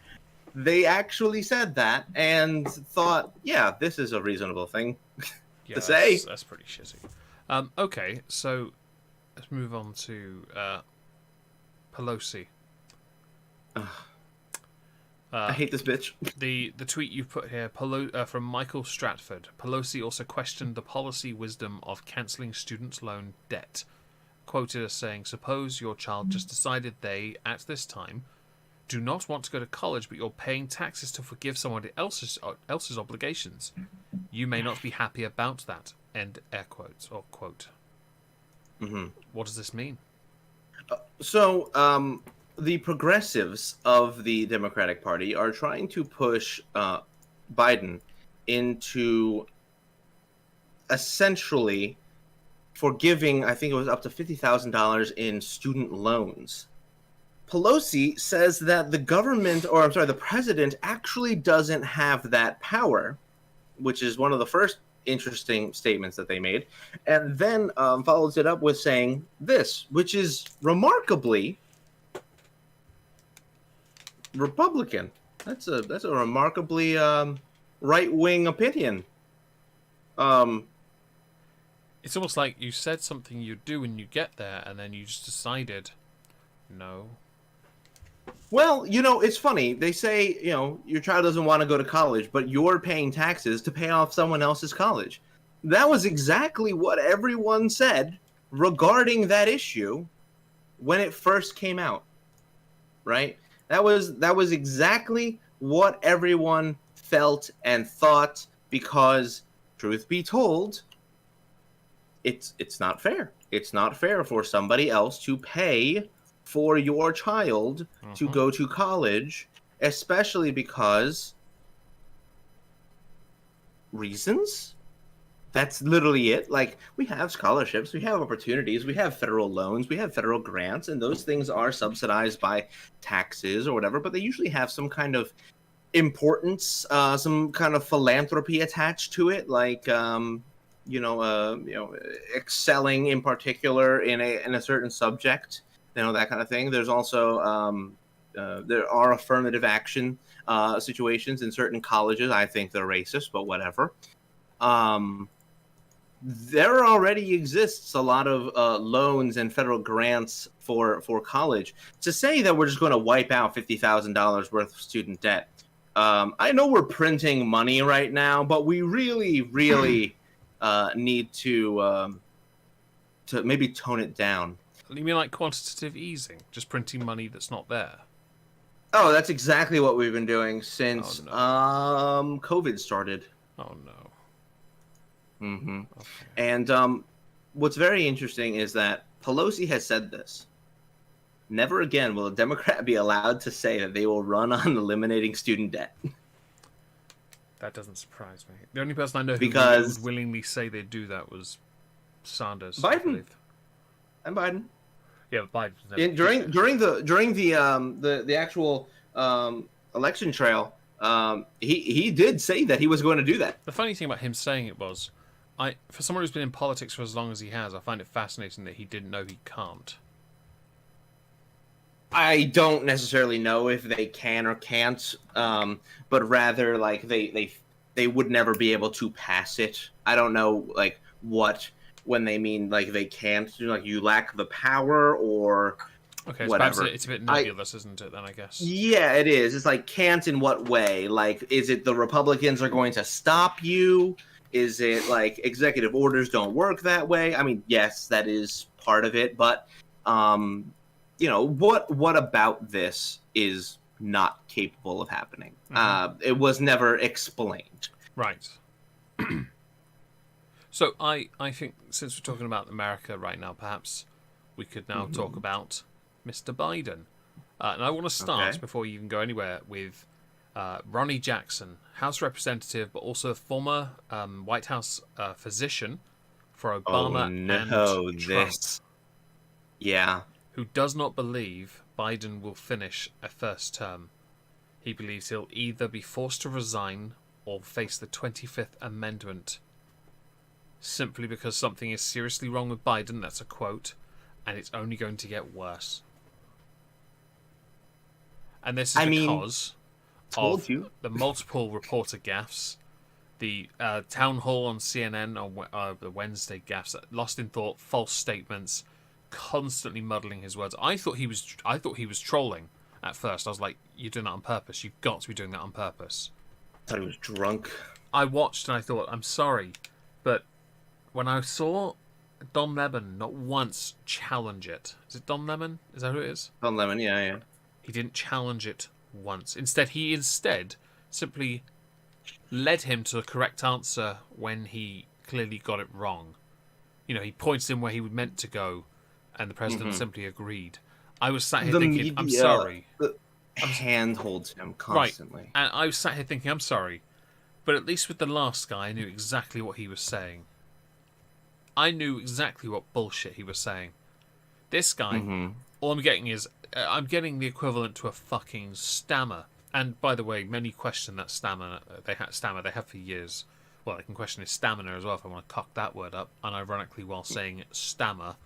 They actually said that and thought, yeah, this is a reasonable thing to say. That's pretty shitty. Okay, so let's move on to Pelosi. I hate this bitch. The tweet you put here from Michael Stratford. Pelosi also questioned the policy wisdom of cancelling student loan debt. Quoted as saying, suppose your child just decided they, at this time, do not want to go to college, but you're paying taxes to forgive someone else's obligations. You may not be happy about that. End air quotes or quote. Mm-hmm. What does this mean? So, the progressives of the Democratic Party are trying to push Biden into essentially forgiving, I think it was up to $50,000 in student loans. Pelosi says that the president actually doesn't have that power, which is one of the first interesting statements that they made, and then follows it up with saying this, which is remarkably Republican. That's a remarkably right-wing opinion. It's almost like you said something you'd do when you get there, and then you just decided, no. Well, it's funny. They say, your child doesn't want to go to college, but you're paying taxes to pay off someone else's college. That was exactly what everyone said regarding that issue when it first came out, right? That was exactly what everyone felt and thought because, truth be told, it's not fair. It's not fair for somebody else to pay for your child to go to college, especially because reasons. That's literally it. Like, we have scholarships, we have opportunities, we have federal loans, we have federal grants, and those things are subsidized by taxes or whatever, but they usually have some kind of importance, some kind of philanthropy attached to it, like excelling in particular in a certain subject, that kind of thing. There's also there are affirmative action situations in certain colleges. I think they're racist, but whatever. There already exists a lot of loans and federal grants for college. To say that we're just going to wipe out $50,000 worth of student debt, I know we're printing money right now, but we really, really need to maybe tone it down. You mean like quantitative easing? Just printing money that's not there? Oh, that's exactly what we've been doing since COVID started. Oh, no. Mm-hmm. Okay. And what's very interesting is that Pelosi has said this. Never again will a Democrat be allowed to say that they will run on eliminating student debt. That doesn't surprise me. The only person I know who would willingly say they'd do that was Sanders. Biden. And Biden. Yeah, but Biden. During the actual election trail, he did say that he was going to do that. The funny thing about him saying it was, for someone who's been in politics for as long as he has, I find it fascinating that he didn't know he can't. I don't necessarily know if they can or can't, but rather like they would never be able to pass it. I don't know like what when they mean like they can't, like you lack the power or okay, whatever. It's a bit nebulous, isn't it? Then I guess. Yeah, it is. It's like can't in what way? Like, is it the Republicans are going to stop you? Is it like executive orders don't work that way? I mean, yes, that is part of it, but what about this is not capable of happening. It was never explained. Right. So I think, since we're talking about America right now, perhaps we could now talk about Mr. Biden. And I want to start, before you even go anywhere, with Ronnie Jackson, House Representative, but also a former White House physician for Obama and Trump. Yeah. Who does not believe Biden will finish a first term. He believes he'll either be forced to resign or face the 25th Amendment, simply because something is seriously wrong with Biden, that's a quote, and it's only going to get worse. And this is because of the multiple reporter gaffes, the town hall on CNN on the Wednesday gaffes, lost in thought, false statements, constantly muddling his words. I thought he was trolling at first. I was like, "You're doing that on purpose. You've got to be doing that on purpose." I thought he was drunk. I watched and I thought, "I'm sorry," but when I saw Don Lemon not once challenge it, is it Don Lemon? Is that who it is? Don Lemon, yeah. He didn't challenge it once. He instead simply led him to the correct answer when he clearly got it wrong. You know, he points him where he was meant to go, and the president simply agreed. I was sat here thinking, media, I'm sorry. Handholds him constantly. Right. And I was sat here thinking, I'm sorry. But at least with the last guy, I knew exactly what he was saying. I knew exactly what bullshit he was saying. This guy, all I'm getting is, I'm getting the equivalent to a fucking stammer. And by the way, many question that stammer they have for years. Well, they can question his stamina as well if I want to cock that word up, unironically while saying stammer.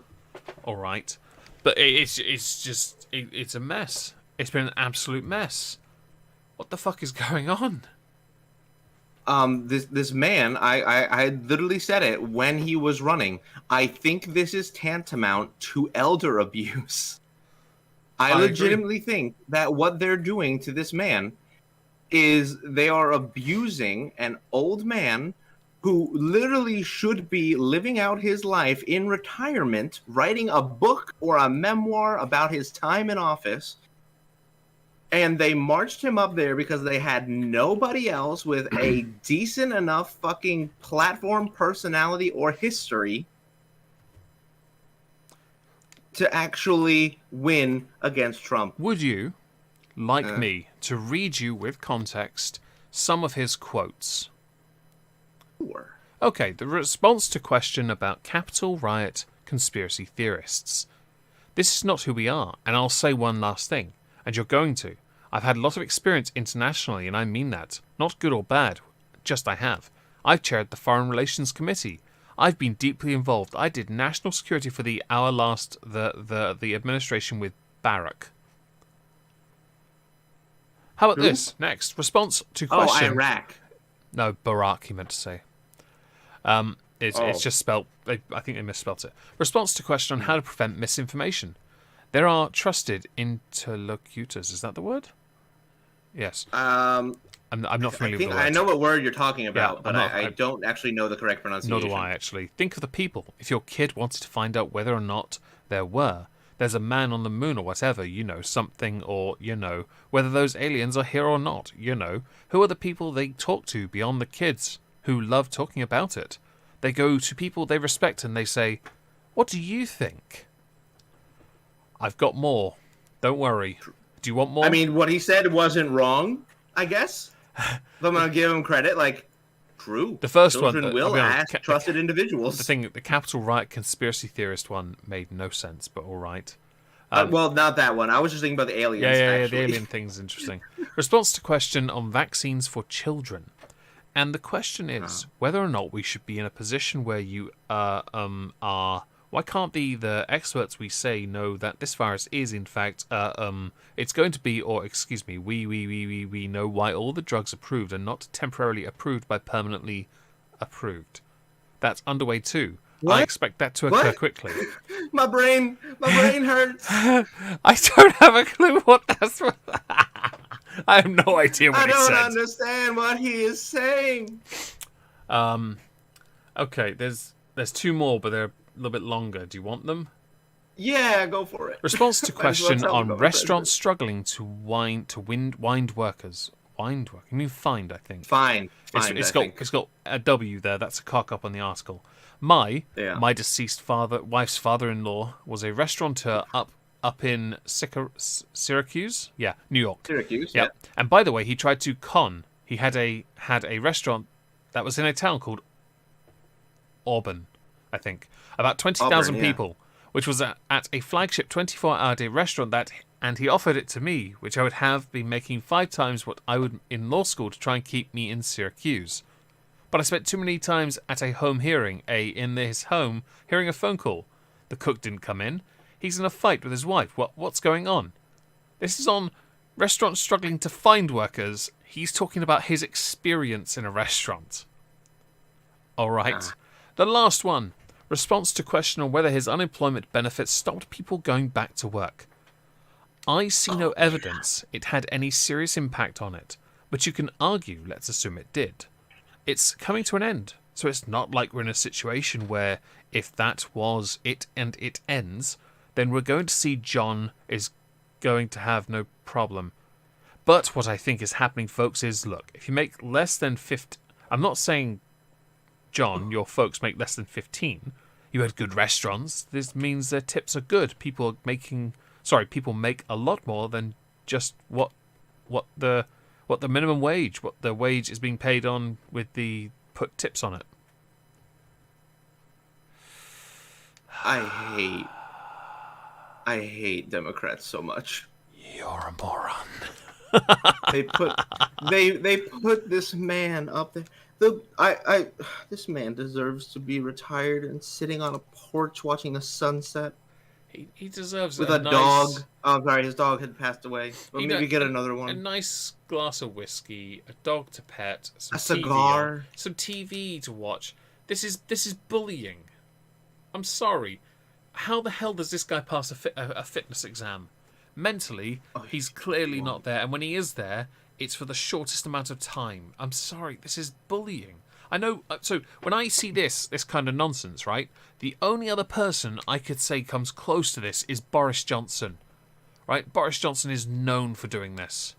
All right, but it's a mess. It's been an absolute mess. What the fuck is going on? This man, I literally said it when he was running. I think this is tantamount to elder abuse. I legitimately think that what they're doing to this man is they are abusing an old man who literally should be living out his life in retirement, writing a book or a memoir about his time in office. And they marched him up there because they had nobody else with a decent enough fucking platform, personality, or history to actually win against Trump. Would you like me to read you with context some of his quotes? Sure. Okay, the response to question about Capitol riot conspiracy theorists. This is not who we are, and I'll say one last thing, and you're going to. I've had a lot of experience internationally, and I mean that. Not good or bad, just I have. I've chaired the Foreign Relations Committee. I've been deeply involved. I did national security for the administration with Barack. How about this? Next, response to question. Oh, Iraq. No, Barack, he meant to say. It's just spelt. I think they misspelt it. Response to question on how to prevent misinformation. There are trusted interlocutors. Is that the word? Yes. I'm not familiar with the word. I know what word you're talking about, but I don't actually know the correct pronunciation. Nor do I, actually. Think of the people. If your kid wanted to find out whether or not there's a man on the moon or whatever, something, or, whether those aliens are here or not, who are the people they talk to beyond the kids who love talking about it? They go to people they respect and they say, what do you think? I've got more. Don't worry. Do you want more? I mean, what he said wasn't wrong, I guess. But I'm going to give him credit. True. The first Children one will ask trusted individuals. The Capitol riot conspiracy theorist one made no sense, but all right. Well, not that one. I was just thinking about the aliens. Yeah, the alien thing's interesting. Response to question on vaccines for children. And the question is whether or not we should be in a position where you are. Why can't the experts we say know that this virus is in fact it's going to be, or excuse me, we know why all the drugs approved are not temporarily approved by permanently approved. That's underway too. What? I expect that to occur quickly. My brain hurts. I don't have a clue what that's. I have no idea what he said. I don't understand what he is saying. Okay, there's two more, but they're a little bit longer. Do you want them? Yeah, go for it. Response to Might as well question tell him on about the restaurants president. struggling to wind workers. Wind work? You mean find? I think. Fine, It's fine. it's I got think. it's got a W there. That's a cock up on the article. My Yeah. my deceased wife's father-in-law was a restaurateur up in Syracuse, yeah, New York. Syracuse. Yeah. Yep. And by the way, he tried to con. He had a restaurant that was in a town called Auburn, I think, about Auburn. 20,000 Yeah. people, which was at a flagship 24-hour day restaurant and he offered it to me, which I would have been making 5 times what I would in law school to try and keep me in Syracuse. But I spent too many times at a home hearing, in his home, hearing a phone call. The cook didn't come in. He's in a fight with his wife. What's going on? This is on restaurants struggling to find workers. He's talking about his experience in a restaurant. All right. The last one. Response to question on whether his unemployment benefits stopped people going back to work. I see no evidence it had any serious impact on it, but you can argue, let's assume it did. It's coming to an end, so it's not like we're in a situation where if that was it and it ends, then we're going to see John is going to have no problem. But what I think is happening, folks, is, look, if you make less than 50... I'm not saying, John, your folks make less than 15. You had good restaurants. This means their tips are good. People make a lot more than just what the minimum wage, what the wage is being paid on with the put tips on it. I hate Democrats so much. You're a moron. They put this man up there. This man deserves to be retired and sitting on a porch watching the sunset He deserves with a nice, dog. Oh, sorry, his dog had passed away. But maybe get another a one. nice glass of whiskey, a dog to pet, some A cigar. some TV to watch. This is bullying. I'm sorry. How the hell does this guy pass a fitness exam? Mentally, he's clearly not there, and when he is there, it's for the shortest amount of time. I'm sorry, this is bullying. I know. So when I see this kind of nonsense, right? The only other person I could say comes close to this is Boris Johnson, right? Boris Johnson is known for doing this.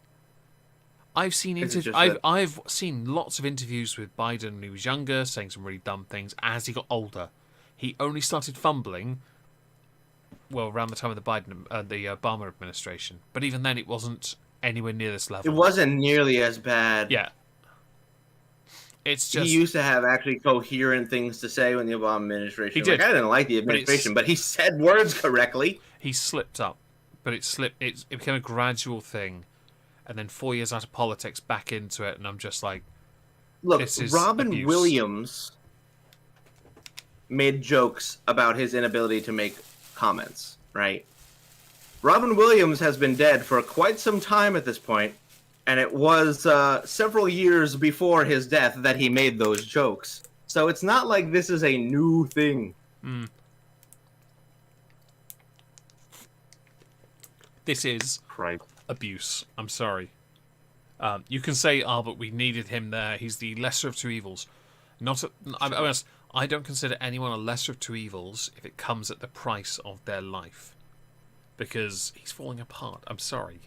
I've seen I've seen lots of interviews with Biden when he was younger, saying some really dumb things. As he got older, he only started fumbling. Well, around the time of the Obama administration, but even then, it wasn't anywhere near this level. It wasn't nearly as bad. Yeah. It's just... He used to have actually coherent things to say when the Obama administration. He did. I didn't like the administration, but he said words correctly. He slipped up, but it became a gradual thing, and then 4 years out of politics, back into it, and I'm just like, look, this is Robin abuse. Williams made jokes about his inability to make comments, right? Robin Williams has been dead for quite some time at this point, and it was several years before his death that he made those jokes. So it's not like this is a new thing. This is abuse. I'm sorry. You can say, but we needed him there. He's the lesser of two evils. I don't consider anyone a lesser of two evils if it comes at the price of their life. Because he's falling apart. I'm sorry.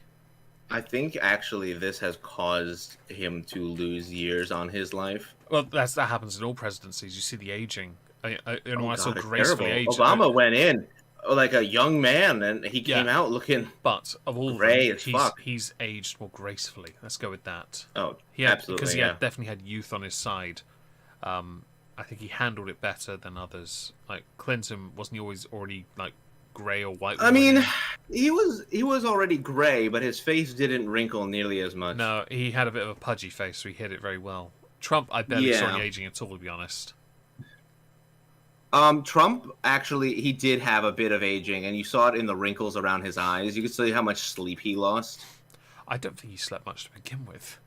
I think actually this has caused him to lose years on his life. Well, that happens in all presidencies. You see the aging. I saw gracefully terrible. aged. Obama went in like a young man, and he came out looking. But of all gray of them, as fuck. He's aged more gracefully. Let's go with that. Oh, Absolutely. Because he had definitely had youth on his side. I think he handled it better than others. Like Clinton, wasn't he already like gray or white? I mean, he was already gray, but his face didn't wrinkle nearly as much. No, he had a bit of a pudgy face, so he hid it very well. Trump, I barely saw any aging at all, to be honest. Trump actually, he did have a bit of aging, and you saw it in the wrinkles around his eyes. You could see how much sleep he lost. I don't think he slept much to begin with.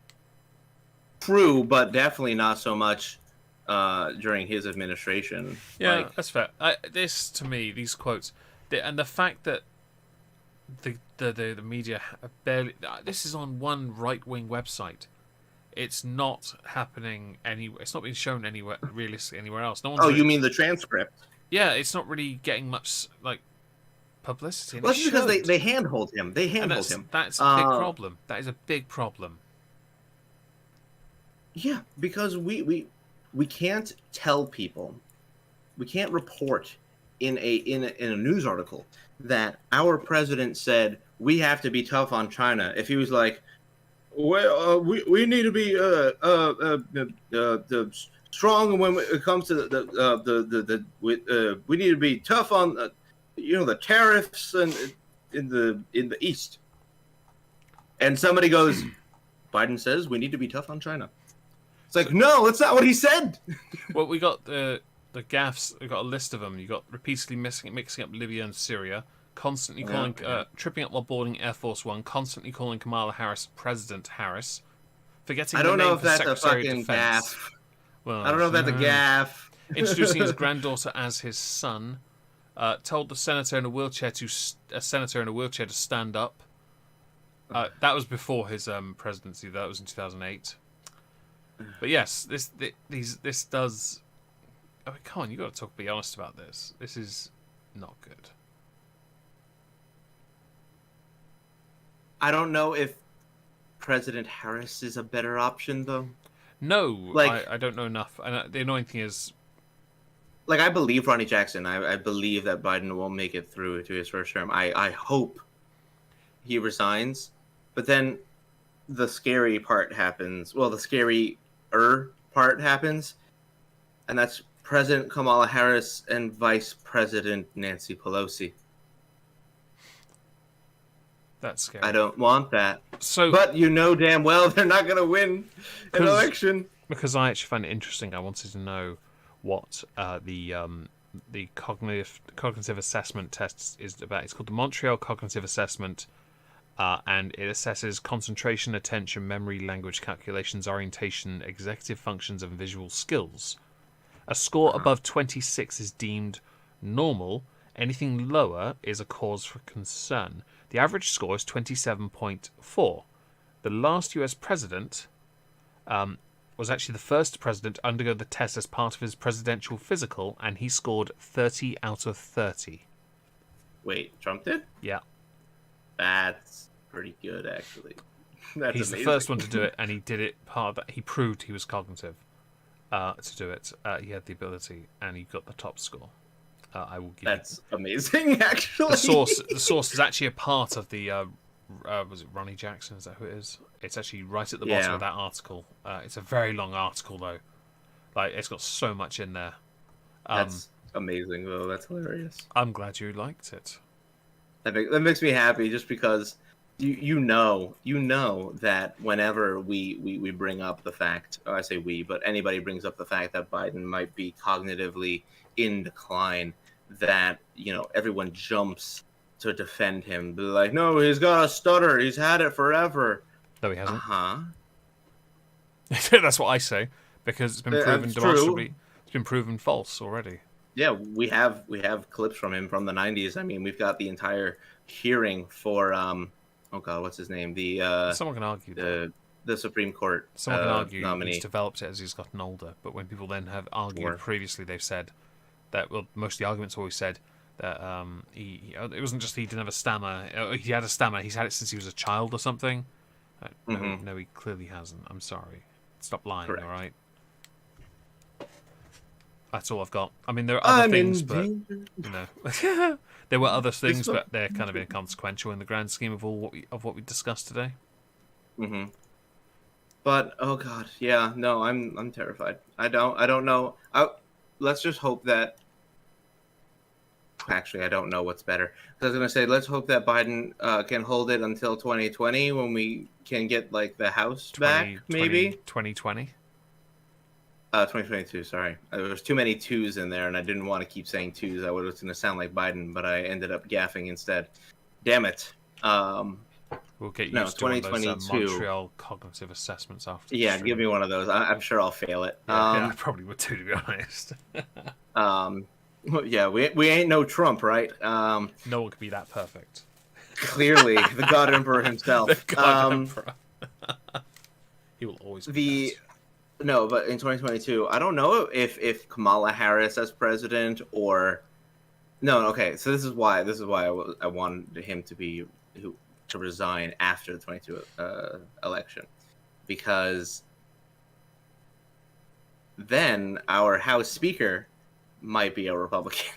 True, but definitely not so much during his administration. Yeah, that's fair. This, to me, these quotes, and the fact that the media barely... This is on one right-wing website. It's not happening anywhere. It's not being shown anywhere, realistically, anywhere else. No one's you mean the transcript? Yeah, it's not really getting much, like... publicity. And Well, it that's because should. they handhold him. They And handhold him. that's a big problem. That is a big problem. Yeah, because we can't tell people, we can't report in a news article that our president said we have to be tough on China. If he was like, well, we need to be strong when it comes to we need to be tough on the tariffs and in the East. And somebody goes, Biden says we need to be tough on China. It's like, no, that's not what he said. Well, we got the gaffes. We got a list of them. You got repeatedly mixing up Libya and Syria, constantly calling, tripping up while boarding Air Force One, constantly calling Kamala Harris President Harris, forgetting. I don't the know name if that's a Secretary fucking of Defense. gaff. Well, I don't know if that's a gaff. Introducing his granddaughter as his son, told the senator in a wheelchair to stand up. That was before his presidency. That was in 2008. But yes, this does. I mean, come on, you got to be honest about this. This is not good. I don't know if President Harris is a better option, though. No, I don't know enough. And the annoying thing is, I believe Ronnie Jackson. I believe that Biden will make it through to his first term. I hope he resigns, but then the scary part happens. Well, the scary part happens, and that's President Kamala Harris and Vice President Nancy Pelosi. That's scary. I don't want that. So, but you know damn well they're not going to win an election. Because I actually find it interesting. I wanted to know what the cognitive assessment test is about. It's called the Montreal Cognitive Assessment. And it assesses concentration, attention, memory, language calculations, orientation, executive functions, and visual skills. A score above 26 is deemed normal. Anything lower is a cause for concern. The average score is 27.4. The last US president was actually the first president to undergo the test as part of his presidential physical, and he scored 30 out of 30. Wait, Trump did? Yeah. That's pretty good, actually. That's He's amazing. the first one to do it, and he did it part of that. He proved he was cognitive to do it. He had the ability, and he got the top score. I will give. That's amazing, actually. The source is actually a part of the. Was it Ronnie Jackson? Is that who it is? It's actually right at the bottom of that article. It's a very long article, though. It's got so much in there. That's amazing, though. That's hilarious. I'm glad you liked it. That makes me happy, just because you know that whenever we bring up the fact, or I say we, but anybody brings up the fact that Biden might be cognitively in decline, that everyone jumps to defend him. Be like, no, he's got a stutter. He's had it forever. No, he hasn't. Uh-huh. That's what I say, because it's been proven demonstrably. It's been proven false already. Yeah, we have clips from him from the 90s. I mean, we've got the entire hearing for oh god, what's his name? Someone can argue the Supreme Court Someone can argue nominee. he's developed it as he's gotten older, but when people then have argued previously, they've said that, well, most of the arguments always said that it wasn't just he didn't have a stammer. He had a stammer. He's had it since he was a child or something. No, he clearly hasn't. I'm sorry. Stop lying, all right? That's all I've got. I mean, there are other things, but there were other things, but they're kind of inconsequential in the grand scheme of what we discussed today. Mm-hmm. But oh god, yeah, no, I'm terrified. I don't know. Let's just hope that. Actually, I don't know what's better. I was gonna say, let's hope that Biden can hold it until 2020, when we can get the House back, maybe 2020. 2022, sorry. There was too many twos in there, and I didn't want to keep saying twos. I was going to sound like Biden, but I ended up gaffing instead. Damn it. We'll get used to one of those Montreal cognitive assessments after. Yeah, give me one of those. I'm sure I'll fail it. Yeah, I probably would too, to be honest. Yeah, we ain't no Trump, right? No one could be that perfect. Clearly, the God Emperor himself. The God Emperor. He will always be best. No, but in 2022, I don't know if Kamala Harris as president or No, okay. So this is why I wanted him to resign after the 22 election, because then our House Speaker might be a Republican.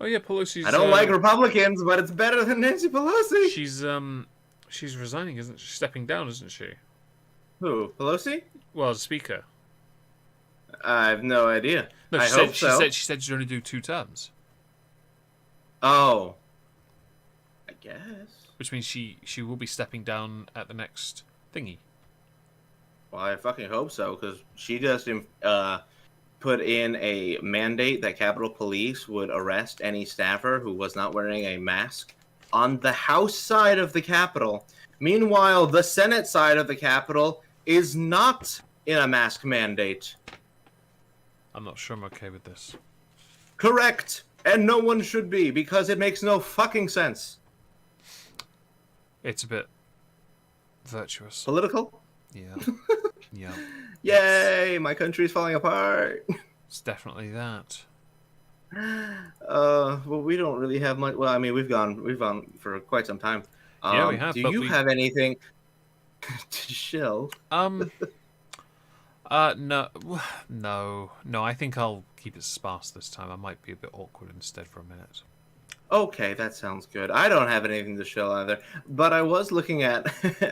Oh yeah, Pelosi's. I don't like Republicans, but it's better than Nancy Pelosi. She's resigning, isn't she? Stepping down, isn't she? Who? Pelosi? Well, as Speaker. I have no idea. No, I hope so. She said she'd only do 2 terms. Oh, I guess. Which means she will be stepping down at the next thingy. Well, I fucking hope so, because she just put in a mandate that Capitol Police would arrest any staffer who was not wearing a mask on the House side of the Capitol. Meanwhile, the Senate side of the Capitol is not in a mask mandate. I'm not sure I'm okay with this. Correct. And no one should be, because it makes no fucking sense. It's a bit virtuous. Political? Yeah. Yeah. Yay, my country's falling apart. It's definitely that. Well, we don't really have much. Well, I mean, we've gone for quite some time. Yeah, we have. Do you have anything to shill? No. I think I'll keep it sparse this time. I might be a bit awkward instead for a minute. Okay, that sounds good. I don't have anything to shill either, but I was looking at,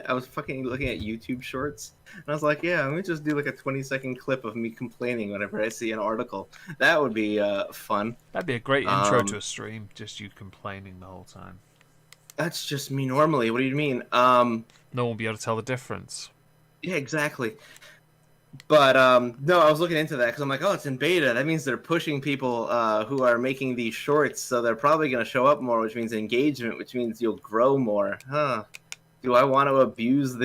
I was fucking looking at YouTube shorts, and I was like, yeah, let me just do like a 20-second clip of me complaining whenever I see an article. That would be fun. That'd be a great intro to a stream, just you complaining the whole time. That's just me normally. What do you mean? No one will be able to tell the difference. Yeah, exactly. But no, I was looking into that because I'm like, oh, it's in beta. That means they're pushing people who are making these shorts, so they're probably going to show up more, which means engagement, which means you'll grow more. Huh? Do I want to abuse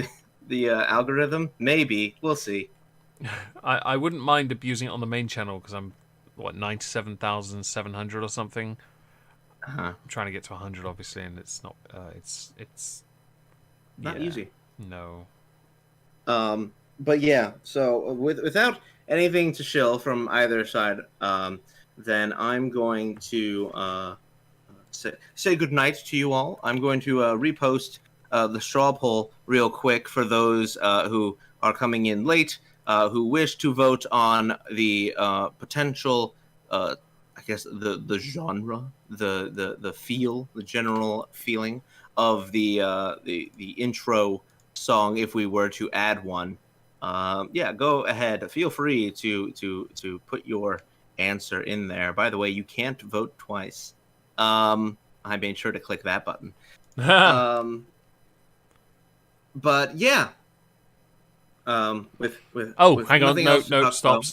the algorithm? Maybe. We'll see. I wouldn't mind abusing it on the main channel because I'm 97,700 or something. I'm trying to get to 100, obviously, and it's not. It's not easy. No. But yeah, so without anything to shill from either side, then I'm going to say goodnight to you all. I'm going to repost the straw poll real quick for those who are coming in late, who wish to vote on the potential, I guess, the genre, the feel, the general feeling of the intro song if we were to add one. Yeah, go ahead. Feel free to put your answer in there. By the way, you can't vote twice. I made sure to click that button. But yeah. With hang on. No, stop.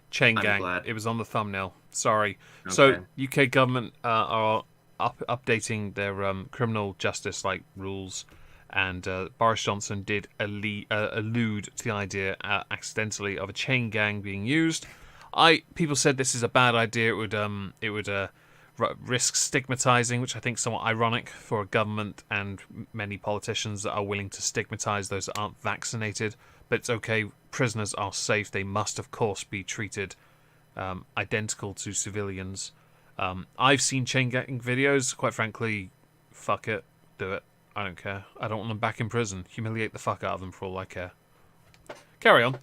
Chain I'm gang. glad. It was on the thumbnail. Sorry. Okay. So UK government are updating their criminal justice rules. And Boris Johnson did allude to the idea accidentally of a chain gang being used. People said this is a bad idea. It would risk stigmatizing, which I think is somewhat ironic for a government and many politicians that are willing to stigmatize those that aren't vaccinated. But it's okay. Prisoners are safe. They must, of course, be treated identical to civilians. I've seen chain gang videos. Quite frankly, fuck it, do it. I don't care. I don't want them back in prison. Humiliate the fuck out of them for all I care. Carry on.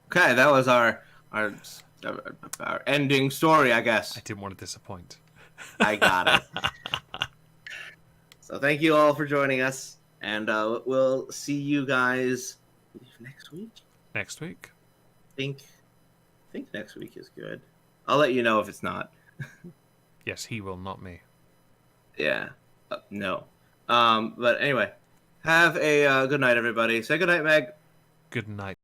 Okay, that was our ending story, I guess. I didn't want to disappoint. I got it. So thank you all for joining us, and we'll see you guys next week. Next week? I think next week is good. I'll let you know if it's not. Yes, he will, not me. Yeah. No. But anyway, have a good night, everybody. Say good night, Meg. Good night.